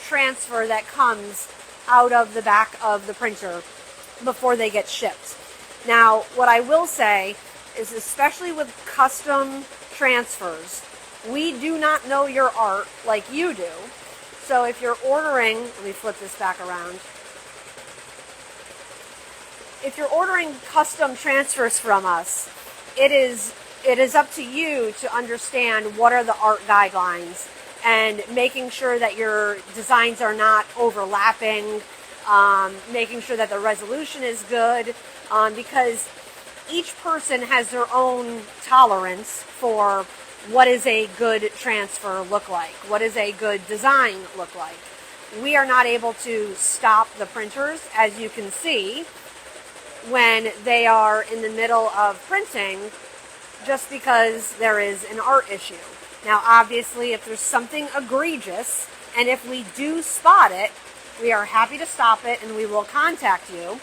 transfer that comes out of the back of the printer before they get shipped. Now, what I will say is, especially with custom transfers, we do not know your art like you do. So if you're ordering, let me flip this back around. If you're ordering custom transfers from us, it is up to you to understand what are the art guidelines and making sure that your designs are not overlapping, making sure that the resolution is good, because each person has their own tolerance for what is a good transfer look like, what is a good design look like. We are not able to stop the printers, as you can see, when they are in the middle of printing, just because there is an art issue. Now, obviously, if there's something egregious, and if we do spot it, we are happy to stop it, and we will contact you.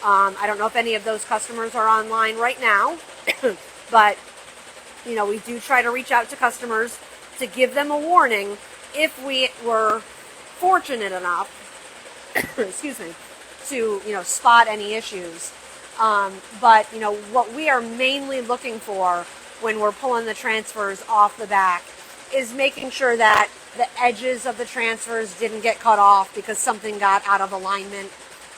I don't know if any of those customers are online right now, but we do try to reach out to customers to give them a warning if we were fortunate enough, excuse me, to spot any issues. But what we are mainly looking for when we're pulling the transfers off the back is making sure that the edges of the transfers didn't get cut off because something got out of alignment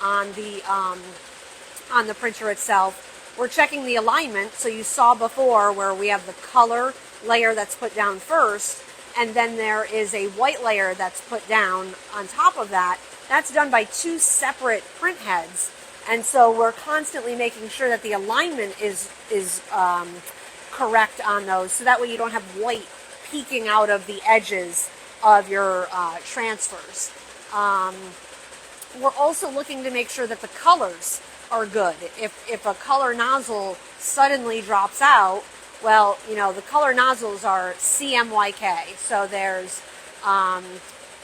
on the printer itself. We're checking the alignment, so you saw before where we have the color layer that's put down first, and then there is a white layer that's put down on top of that. That's done by two separate print heads. And so we're constantly making sure that the alignment is correct on those, so that way you don't have white peeking out of the edges of your transfers. We're also looking to make sure that the colors are good. If a color nozzle suddenly drops out, well, the color nozzles are CMYK. So there's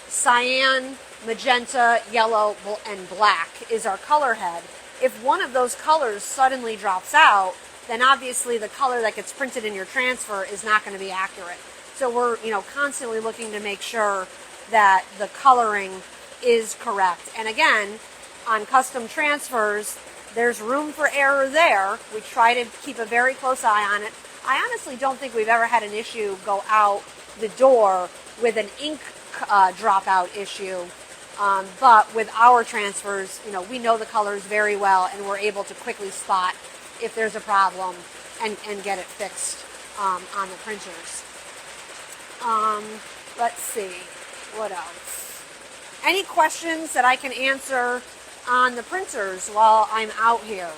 cyan, magenta, yellow, and black is our color head. If one of those colors suddenly drops out, then obviously the color that gets printed in your transfer is not going to be accurate. So we're, constantly looking to make sure that the coloring is correct. And again, on custom transfers, there's room for error there. We try to keep a very close eye on it. I honestly don't think we've ever had an issue go out the door with an ink dropout issue. But with our transfers, we know the colors very well, and we're able to quickly spot if there's a problem and get it fixed on the printers. Let's see, what else? Any questions that I can answer on the printers while I'm out here?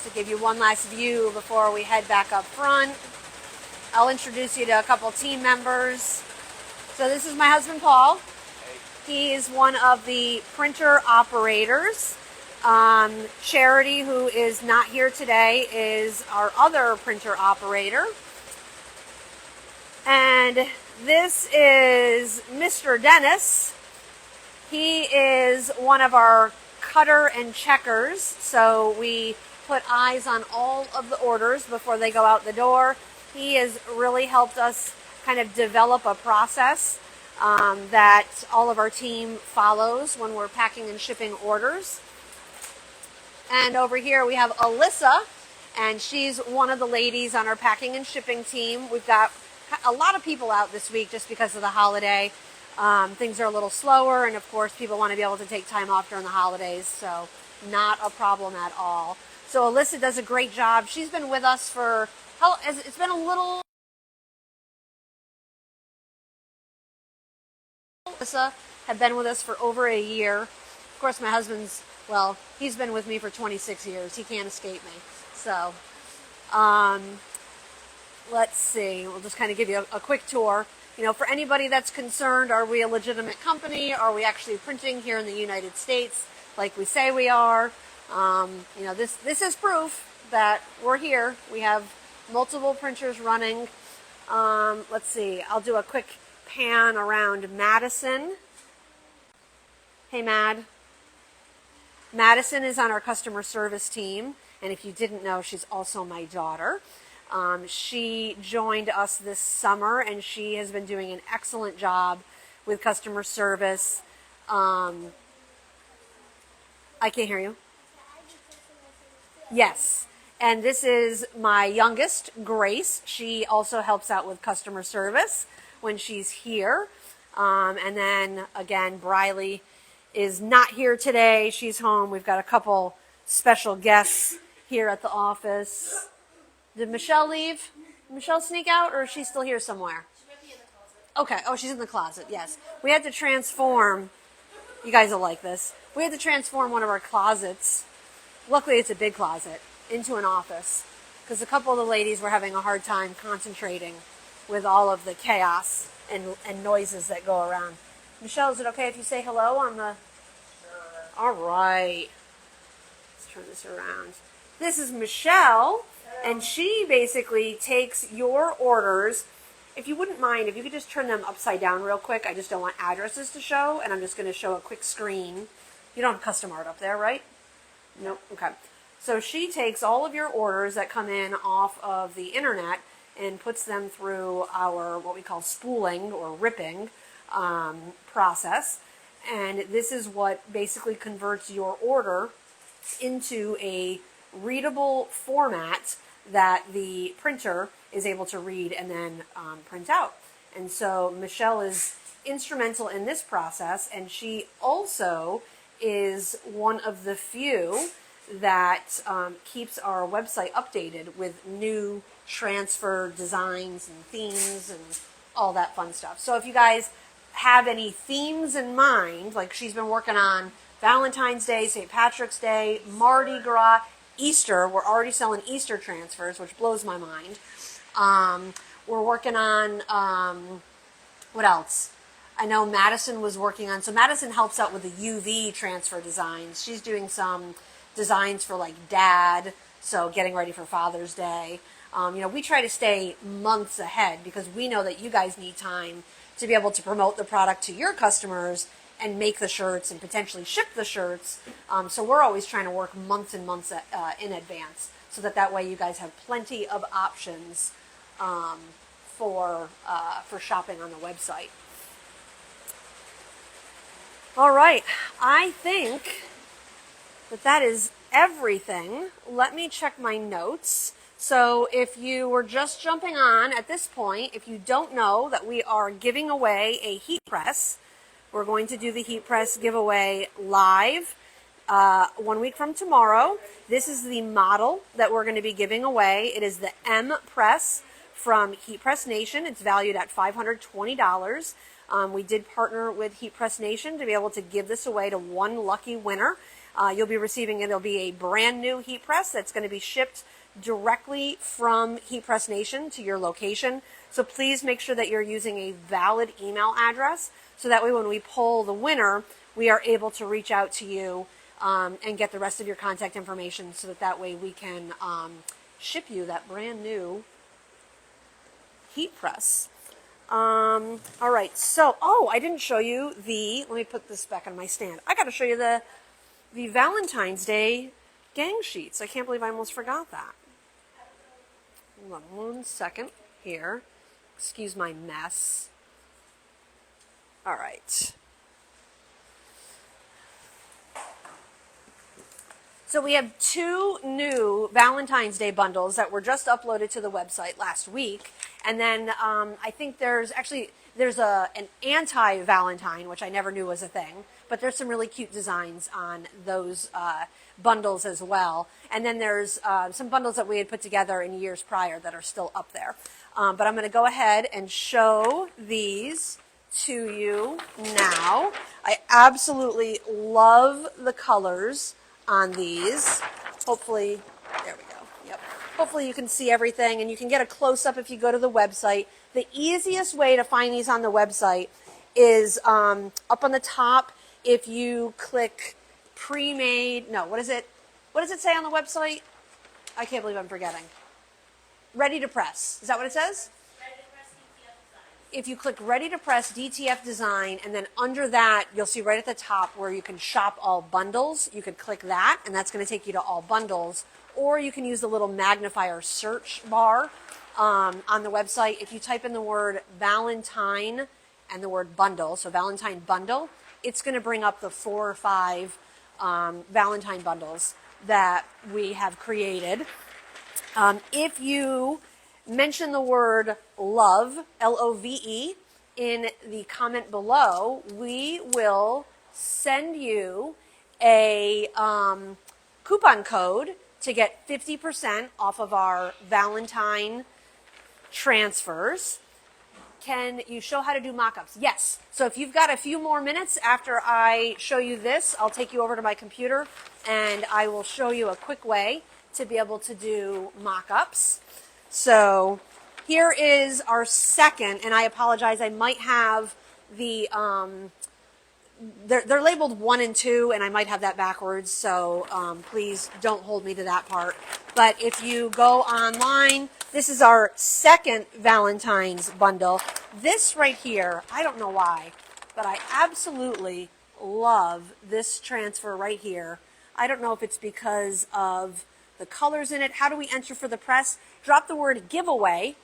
to give you one last view before we head back up front. I'll introduce you to a couple team members. So this is my husband, Paul. He is one of the printer operators. Charity, who is not here today, is our other printer operator. And this is Mr. Dennis. He is one of our cutter and checkers. So we put eyes on all of the orders before they go out the door. He has really helped us kind of develop a process that all of our team follows when we're packing and shipping orders. And over here we have Alyssa, and she's one of the ladies on our packing and shipping team. We've got a lot of people out this week just because of the holiday. Things are a little slower, and of course people want to be able to take time off during the holidays, so not a problem at all. So Alyssa does a great job. She's been with us for, it's been a little... Alyssa had been with us for over a year. Of course, my husband's, well, he's been with me for 26 years. He can't escape me. So, let's see. We'll just kind of give you a quick tour. You know, for anybody that's concerned, are we a legitimate company? Are we actually printing here in the United States like we say we are? You know, this is proof that we're here. We have multiple printers running. Let's see. I'll do a quick pan around Madison. Hey, Mad. Madison is on our customer service team, and if you didn't know, she's also my daughter. She joined us this summer, and she has been doing an excellent job with customer service. I can't hear you. Yes. And this is my youngest, Grace. She also helps out with customer service when she's here. And then, again, Briley is not here today. She's home. We've got a couple special guests here at the office. Did Michelle leave? Did Michelle sneak out, or is she still here somewhere? She might be in the closet. Okay. Oh, she's in the closet. Yes. We had to transform. You guys will like this. We had to transform one of our closets. Luckily, it's a big closet into an office because a couple of the ladies were having a hard time concentrating with all of the chaos and noises that go around. Michelle, is it okay if you say hello on the... All right. Let's turn this around. This is Michelle, and she basically takes your orders. If you wouldn't mind, if you could just turn them upside down real quick. I just don't want addresses to show, and I'm just going to show a quick screen. You don't have custom art up there, right? Nope. Okay. So she takes all of your orders that come in off of the internet and puts them through our what we call spooling or ripping process. And this is what basically converts your order into a readable format that the printer is able to read and then print out. And so Michelle is instrumental in this process, and she also is one of the few that keeps our website updated with new transfer designs and themes and all that fun stuff. So if you guys have any themes in mind, like she's been working on Valentine's Day, St. Patrick's Day, Mardi Gras, Easter. We're already selling Easter transfers, which blows my mind. We're working on, what else? I know Madison was working on, so Madison helps out with the UV transfer designs. She's doing some designs for like Dad, so getting ready for Father's Day. You know, we try to stay months ahead because we know that you guys need time to be able to promote the product to your customers and make the shirts and potentially ship the shirts. So we're always trying to work months and months in advance so that way you guys have plenty of options for shopping on the website. All right, I think that is everything. Let me check my notes. So if you were just jumping on at this point, if you don't know that we are giving away a heat press, we're going to do the heat press giveaway live 1 week from tomorrow. This is the model that we're going to be giving away. It is the M Press from Heat Press Nation. It's valued at $520. We did partner with Heat Press Nation to be able to give this away to one lucky winner. You'll be receiving it. It'll be a brand new heat press that's going to be shipped directly from Heat Press Nation to your location. So please make sure that you're using a valid email address, so that way when we pull the winner, we are able to reach out to you and get the rest of your contact information, so that way we can ship you that brand new heat press. All right, so, I didn't show you let me put this back on my stand. I got to show you the Valentine's Day gang sheets. I can't believe I almost forgot that. Hold on 1 second here. Excuse my mess. All right. So we have 2 new Valentine's Day bundles that were just uploaded to the website last week. And then I think there's an anti-Valentine, which I never knew was a thing. But there's some really cute designs on those bundles as well. And then there's some bundles that we had put together in years prior that are still up there. But I'm going to go ahead and show these to you now. I absolutely love the colors on these. Hopefully, there we go. Yep. Hopefully you can see everything, and you can get a close-up if you go to the website. The easiest way to find these on the website is up on the top. If you click pre-made, no, what does it say on the website? I can't believe I'm forgetting. Ready to press. Is that what it says? Ready to press DTF design. If you click Ready to Press DTF Design, and then under that, you'll see right at the top where you can shop all bundles. You could click that, and that's going to take you to all bundles. Or you can use the little magnifier search bar on the website. If you type in the word Valentine and the word bundle, so Valentine bundle, it's going to bring up the 4 or 5 Valentine bundles that we have created. If you mention the word love, L-O-V-E, in the comment below, we will send you a coupon code to get 50% off of our Valentine transfers. Can you show how to do mock-ups? Yes. So if you've got a few more minutes after I show you this, I'll take you over to my computer and I will show you a quick way to be able to do mock-ups. So here is our second, and I apologize, I might have the, they're labeled 1 and 2, and I might have that backwards, so please don't hold me to that part. But if you go online, this is our second Valentine's bundle. This right here, I don't know why, but I absolutely love this transfer right here. I don't know if it's because of the colors in it. How do we enter for the press? Drop the word giveaway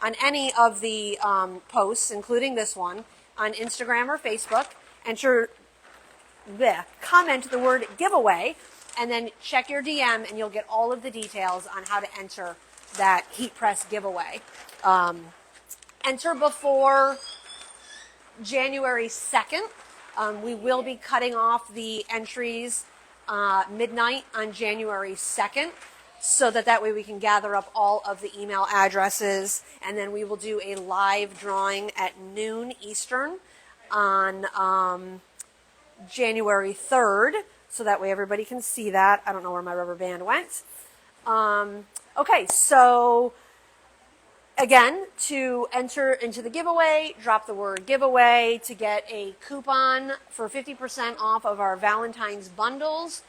on any of the posts, including this one, on Instagram or Facebook. Comment the word giveaway, and then check your DM, and you'll get all of the details on how to enter that heat press giveaway. Enter before January 2nd. We will be cutting off the entries midnight on January 2nd, so that way we can gather up all of the email addresses, and then we will do a live drawing at noon Eastern on January 3rd, so that way everybody can see that. I don't know where my rubber band went. Okay, so again, to enter into the giveaway, drop the word giveaway to get a coupon for 50% off of our Valentine's bundles.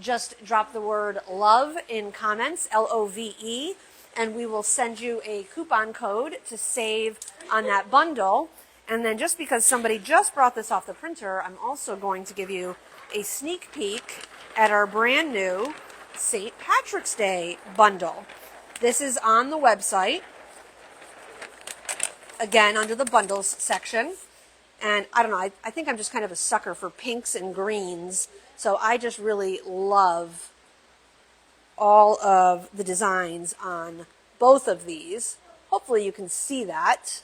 Just drop the word love in comments, L-O-V-E, and we will send you a coupon code to save on that bundle. And then just because somebody just brought this off the printer, I'm also going to give you a sneak peek at our brand new St. Patrick's Day bundle. This is on the website, again, under the bundles section. And I don't know, I think I'm just kind of a sucker for pinks and greens. So I just really love all of the designs on both of these. Hopefully you can see that.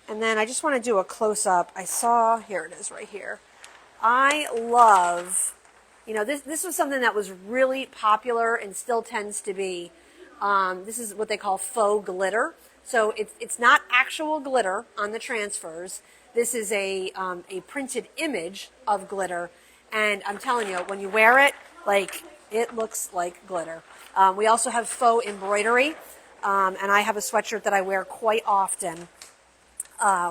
And then I just want to do a close-up. I saw, here it is right here. I love, this was something that was really popular and still tends to be. This is what they call faux glitter. So it's not actual glitter on the transfers. This is a printed image of glitter, And I'm telling you, when you wear it, like, it looks like glitter. We also have faux embroidery, and I have a sweatshirt that I wear quite often,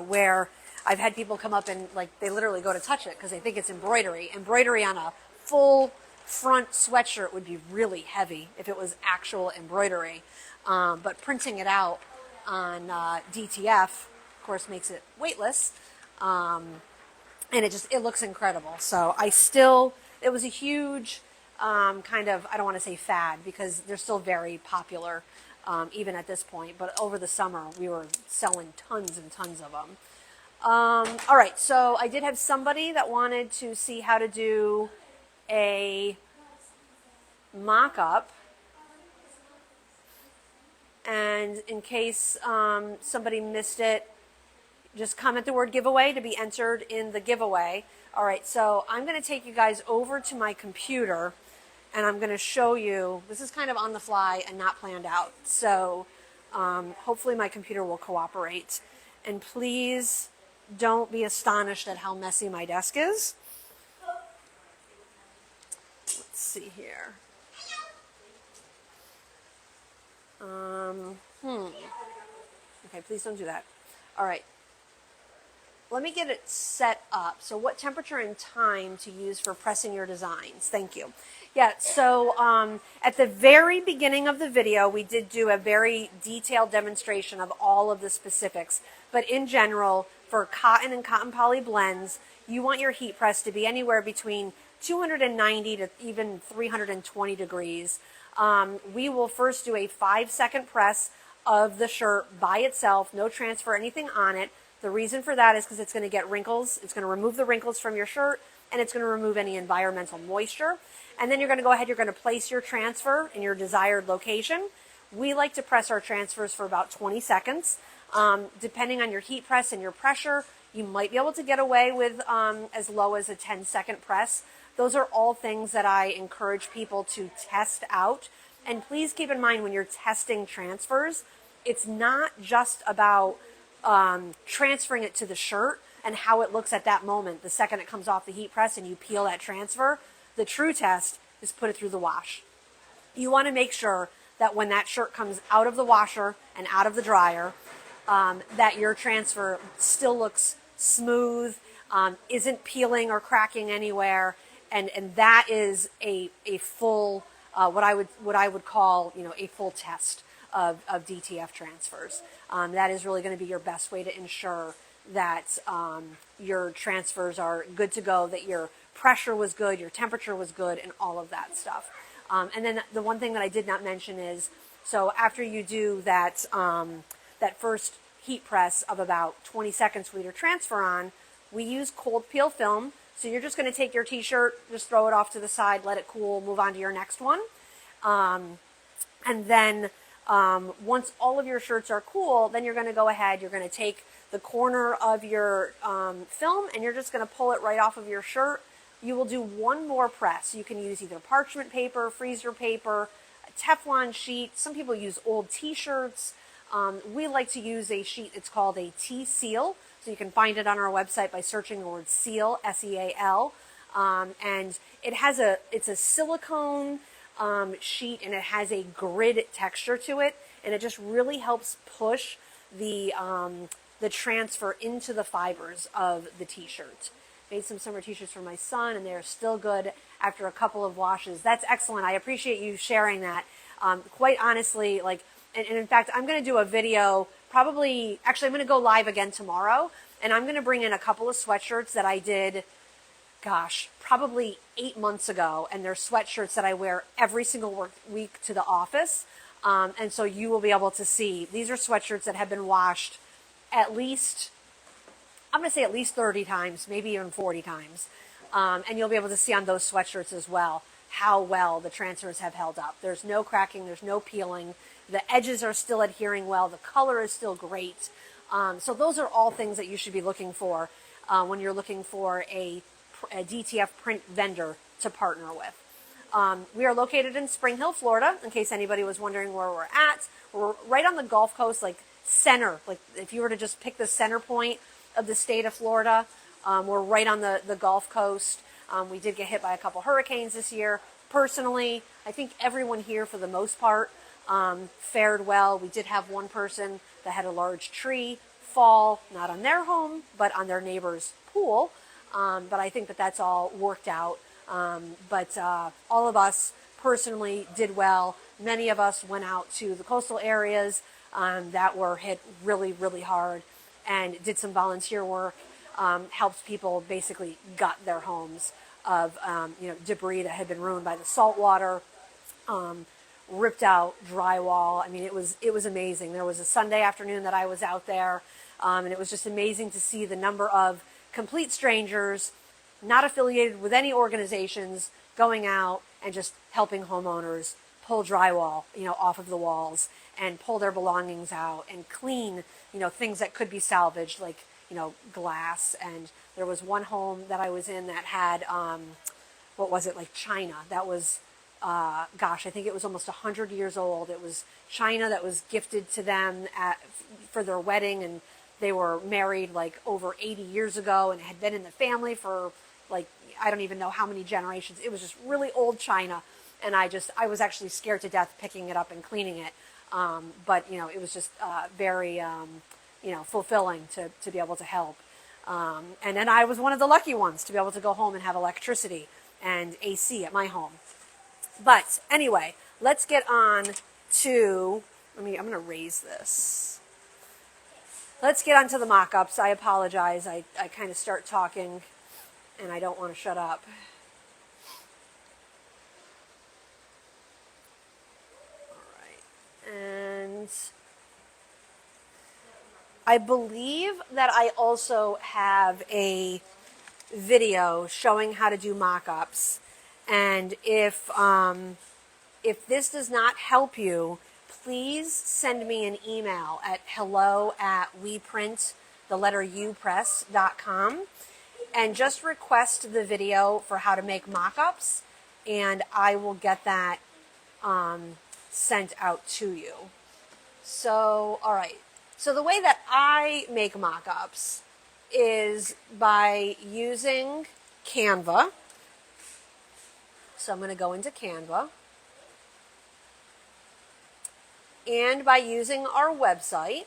where I've had people come up and, like, they literally go to touch it because they think it's embroidery. Embroidery on a full front sweatshirt would be really heavy if it was actual embroidery. But printing it out on DTF, of course, makes it weightless. And it looks incredible. So it was a huge kind of, I don't want to say fad, because they're still very popular even at this point. But over the summer, we were selling tons and tons of them. All right, so I did have somebody that wanted to see how to do a mock-up. And in case somebody missed it, just comment the word giveaway to be entered in the giveaway. All right, so I'm going to take you guys over to my computer, and I'm going to show you. This is kind of on the fly and not planned out. So hopefully my computer will cooperate. And please don't be astonished at how messy my desk is. Let's see here. Okay, please don't do that. All right. Let me get it set up. So what temperature and time to use for pressing your designs? Thank you. Yeah, so at the very beginning of the video, we did do a very detailed demonstration of all of the specifics. But in general, for cotton and cotton poly blends, you want your heat press to be anywhere between 290 to even 320 degrees. We will first do a 5-second press of the shirt by itself, no transfer, anything on it. The reason for that is because it's going to get wrinkles. It's going to remove the wrinkles from your shirt, and it's going to remove any environmental moisture. And then you're going to go ahead, you're going to place your transfer in your desired location. We like to press our transfers for about 20 seconds. Depending on your heat press and your pressure, you might be able to get away with as low as a 10-second press. Those are all things that I encourage people to test out. And please keep in mind when you're testing transfers, it's not just about transferring it to the shirt and how it looks at that moment. The second it comes off the heat press and you peel that transfer, the true test is put it through the wash. You want to make sure that when that shirt comes out of the washer and out of the dryer, that your transfer still looks smooth, isn't peeling or cracking anywhere, and that is a full what I would call, you know, a full test of DTF transfers. That is really going to be your best way to ensure that your transfers are good to go, that your pressure was good, your temperature was good, and all of that stuff. And then the one thing that I did not mention is, so after you do that, that first heat press of about 20 seconds with your transfer on, we use cold peel film. So you're just going to take your t-shirt, just throw it off to the side, let it cool, move on to your next one. And then once all of your shirts are cool, then you're going to go ahead, you're going to take the corner of your film and you're just going to pull it right off of your shirt. You will do one more press. You can use either parchment paper, freezer paper, a Teflon sheet. Some people use old t-shirts. We like to use a sheet, it's called a T-seal. So you can find it on our website by searching the word seal, S-E-A-L. And it's a silicone sheet, and it has a grid texture to it, and it just really helps push the transfer into the fibers of the t-shirt. Made some summer t-shirts for my son, and they're still good after a couple of washes. That's excellent. I appreciate you sharing that. Quite honestly, like, and in fact, I'm going to do a video probably, actually I'm going to go live again tomorrow, and I'm going to bring in a couple of sweatshirts that I did, gosh, probably 8 months ago, and they're sweatshirts that I wear every single week to the office, and so you will be able to see. These are sweatshirts that have been washed at least, I'm going to say at least 30 times, maybe even 40 times, and you'll be able to see on those sweatshirts as well how well the transfers have held up. There's no cracking, there's no peeling, the edges are still adhering well, the color is still great. So those are all things that you should be looking for when you're looking for a DTF print vendor to partner with. We are located in Spring Hill, Florida, in case anybody was wondering where we're at. We're right on the Gulf Coast, like center, like if you were to just pick the center point of the state of Florida, we're right on the Gulf Coast. We did get hit by a couple hurricanes this year. Personally, I think everyone here, for the most part, fared well. We did have one person that had a large tree fall, not on their home, but on their neighbor's pool. But I think that that's all worked out. But all of us personally did well. Many of us went out to the coastal areas that were hit really, really hard and did some volunteer work, helped people basically gut their homes of debris that had been ruined by the salt water, ripped out drywall. I mean, it was amazing. There was a Sunday afternoon that I was out there, and it was just amazing to see the number of complete strangers, not affiliated with any organizations, going out and just helping homeowners pull drywall, off of the walls and pull their belongings out and clean, things that could be salvaged, like, glass. And there was one home that I was in that had, like china. That was, I think it was almost 100 years old. It was china that was gifted to them for their wedding, and they were married like over 80 years ago and had been in the family for like, I don't even know how many generations. It was just really old china. And I was actually scared to death picking it up and cleaning it. But, it was just very, fulfilling to be able to help. And then I was one of the lucky ones to be able to go home and have electricity and AC at my home. But anyway, let's get on to, I'm going to raise this. Let's get on to the mock-ups. I apologize. I kind of start talking and I don't want to shut up. And I believe that I also have a video showing how to do mock-ups. And if this does not help you, please send me an email at hello@weprint.com and just request the video for how to make mock-ups, and I will get that sent out to you. So, all right. So the way that I make mock-ups is by using Canva. So I'm going to go into Canva. And by using our website.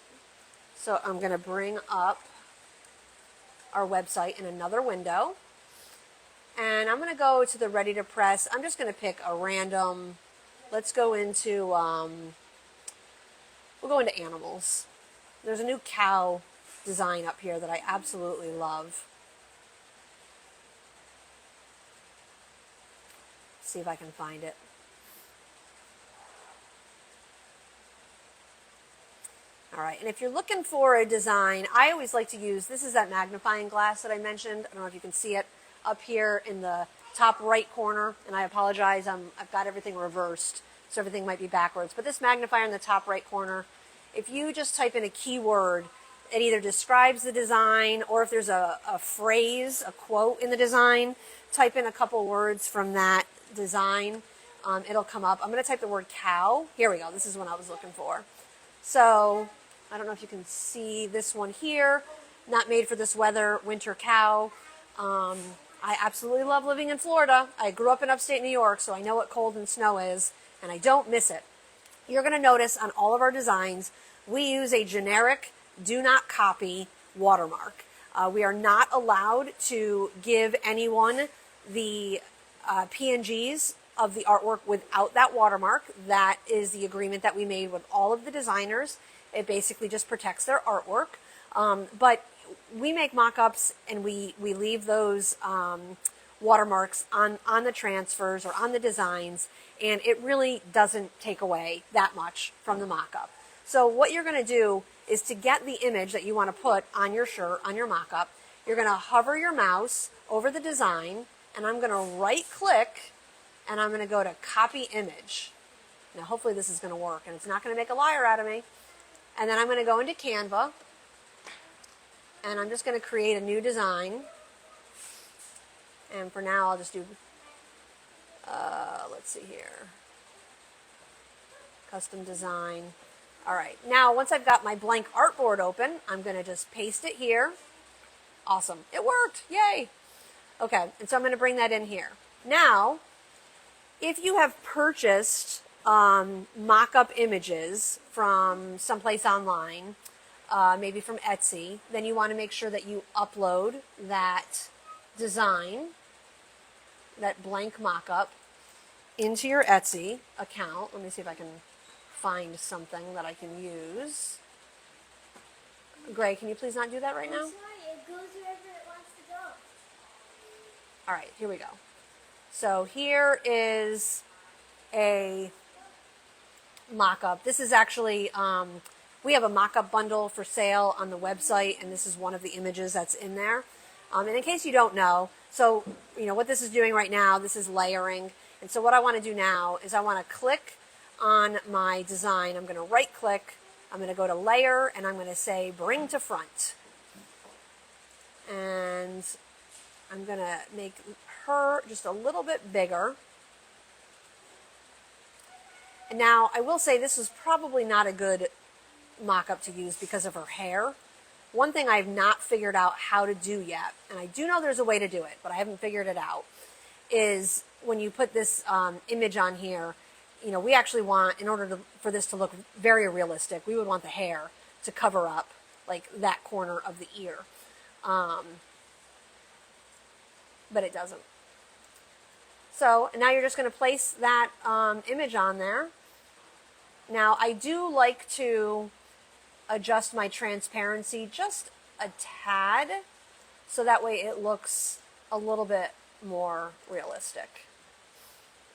So I'm going to bring up our website in another window. And I'm going to go to the Ready to Press. I'm just going to pick a random, let's go into, we'll go into animals. There's a new cow design up here that I absolutely love. See if I can find it. All right, and if you're looking for a design, I always like to use, this is that magnifying glass that I mentioned. I don't know if you can see it up here in the top right corner, and I apologize, I've got everything reversed, so everything might be backwards. But this magnifier in the top right corner, if you just type in a keyword, it either describes the design, or if there's a phrase, a quote in the design, type in a couple words from that design, it'll come up. I'm going to type the word cow. Here we go. This is what I was looking for. So I don't know if you can see this one here. Not made for this weather, winter cow. I absolutely love living in Florida. I grew up in upstate New York, so I know what cold and snow is, and I don't miss it. You're going to notice on all of our designs, we use a generic do not copy watermark. We are not allowed to give anyone the PNGs of the artwork without that watermark. That is the agreement that we made with all of the designers. It basically just protects their artwork. But we make mock-ups and we leave those watermarks on the transfers or on the designs, and it really doesn't take away that much from the mock-up. So what you're going to do is, to get the image that you want to put on your shirt, on your mock-up, you're going to hover your mouse over the design, and I'm going to right-click, and I'm going to go to Copy Image. Now, hopefully this is going to work, and it's not going to make a liar out of me. And then I'm going to go into Canva, and I'm just going to create a new design. And for now, I'll just do, let's see here, custom design. All right, now once I've got my blank artboard open, I'm going to just paste it here. Awesome, it worked, yay. Okay, and so I'm going to bring that in here. Now, if you have purchased mock-up images from someplace online, maybe from Etsy, then you want to make sure that you upload that design, that blank mock-up, into your Etsy account. Let me see if I can find something that I can use. Gray, can you please not do that right now? I'm sorry, it goes wherever it wants to go. All right, here we go. So here is a mock-up. This is actually, we have a mock-up bundle for sale on the website, and this is one of the images that's in there. And in case you don't know, so what this is doing right now, this is layering. And so what I want to do now is I want to click on my design. I'm going to right-click. I'm going to go to Layer, and I'm going to say Bring to Front. And I'm going to make her just a little bit bigger. And now, I will say this is probably not a good mock-up to use because of her hair. One thing I've not figured out how to do yet, and I do know there's a way to do it, but I haven't figured it out, is when you put this image on here, we actually want, in order for this to look very realistic, we would want the hair to cover up like that corner of the ear. But it doesn't. So now you're just going to place that image on there. Now I do like to adjust my transparency just a tad so that way it looks a little bit more realistic.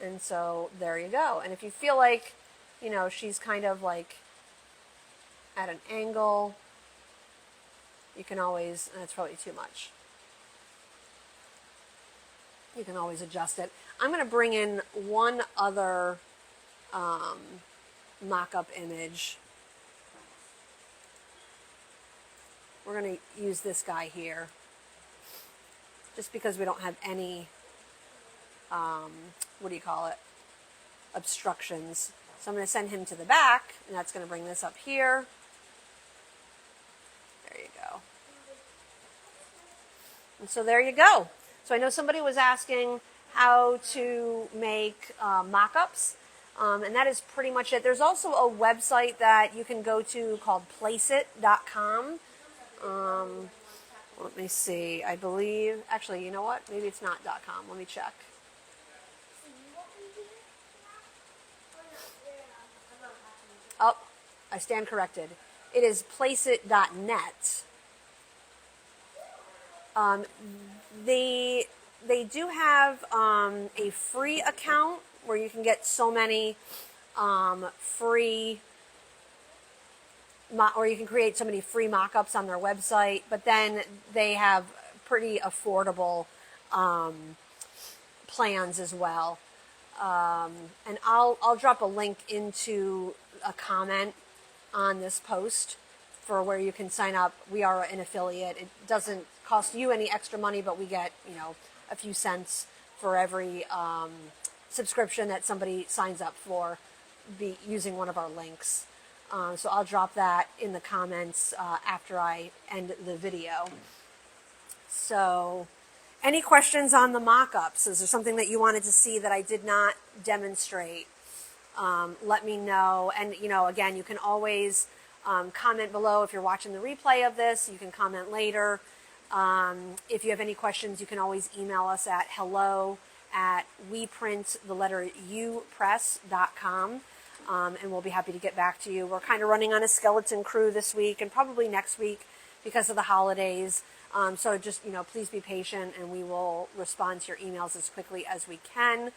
And so there you go. And if you feel like, she's kind of like at an angle, you can always, and that's probably too much. You can always adjust it. I'm going to bring in one other mock-up image. We're going to use this guy here, just because we don't have any, obstructions. So I'm going to send him to the back, and that's going to bring this up here. There you go. And so there you go. So I know somebody was asking how to make mock-ups, and that is pretty much it. There's also a website that you can go to called placeit.com. Let me see. I believe, actually, you know what? Maybe it's not .com. Let me check. Oh, I stand corrected. It is placeit.net. They do have a free account where you can get so many free, or you can create so many free mock-ups on their website, but then they have pretty affordable plans as well. And I'll drop a link into a comment on this post for where you can sign up. We are an affiliate. It doesn't cost you any extra money, but we get, a few cents for every subscription that somebody signs up for using one of our links. So I'll drop that in the comments after I end the video. So any questions on the mock-ups? Is there something that you wanted to see that I did not demonstrate? Let me know. And, again, you can always comment below. If you're watching the replay of this, you can comment later. If you have any questions, you can always email us at hello@weprinttheletterupress.com. And we'll be happy to get back to you. We're kind of running on a skeleton crew this week and probably next week because of the holidays. So just, please be patient and we will respond to your emails as quickly as we can.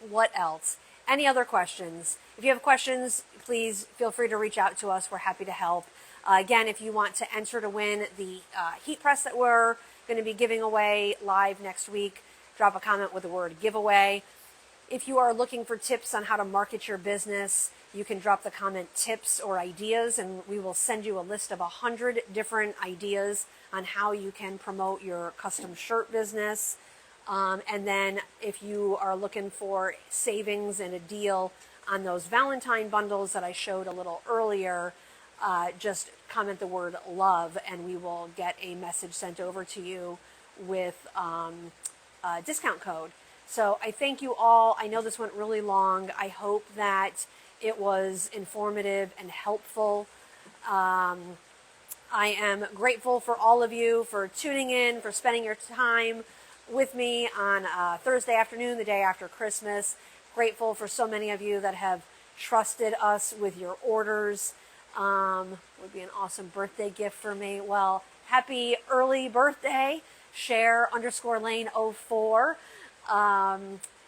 What else? Any other questions? If you have questions, please feel free to reach out to us. We're happy to help. Again, if you want to enter to win the heat press that we're going to be giving away live next week, drop a comment with the word giveaway. If you are looking for tips on how to market your business, you can drop the comment tips or ideas, and we will send you a list of 100 different ideas on how you can promote your custom shirt business. And then if you are looking for savings and a deal on those Valentine bundles that I showed a little earlier, just comment the word love and we will get a message sent over to you with a discount code. So I thank you all. I know this went really long. I hope that it was informative and helpful. I am grateful for all of you for tuning in, for spending your time with me on Thursday afternoon, the day after Christmas. Grateful for so many of you that have trusted us with your orders. Would be an awesome birthday gift for me. Well, happy early birthday, Cher_Lane04.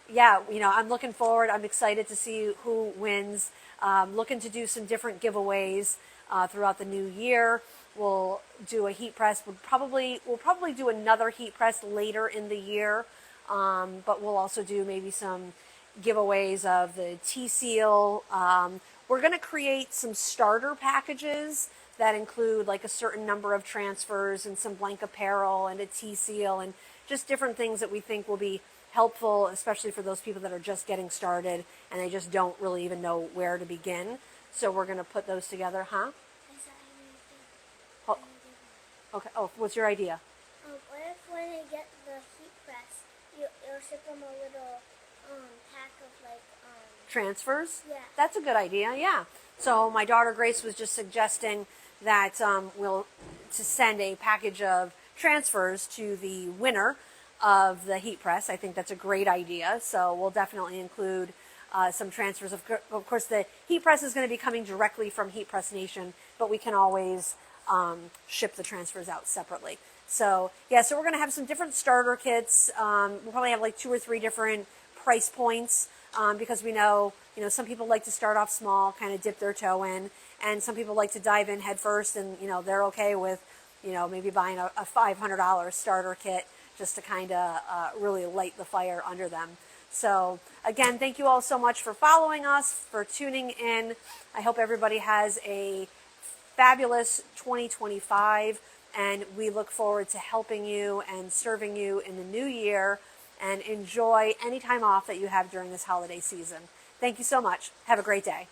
Yeah, I'm looking forward. I'm excited to see who wins. Looking to do some different giveaways throughout the new year. We'll do a heat press. We'll probably do another heat press later in the year, but we'll also do maybe some giveaways of the T-Seal. We're going to create some starter packages that include like a certain number of transfers and some blank apparel and a T-Seal and just different things that we think will be helpful, especially for those people that are just getting started and they just don't really even know where to begin. So we're going to put those together, huh? Oh, okay. Oh, what's your idea? What if when they get the heat press, you'll ship them a little pack of transfers? Yeah. That's a good idea, yeah. So my daughter Grace was just suggesting that we'll send a package of transfers to the winner of the heat press. I think that's a great idea. So we'll definitely include some transfers. Of course, the heat press is going to be coming directly from Heat Press Nation, but we can always ship the transfers out separately. So yeah, so we're going to have some different starter kits. We'll probably have like 2 or 3 different price points because we know, some people like to start off small, kind of dip their toe in, and some people like to dive in head first, and they're okay with maybe buying a $500 starter kit just to kind of really light the fire under them. So again, thank you all so much for following us, for tuning in. I hope everybody has a fabulous 2025, and we look forward to helping you and serving you in the new year, and enjoy any time off that you have during this holiday season. Thank you so much. Have a great day.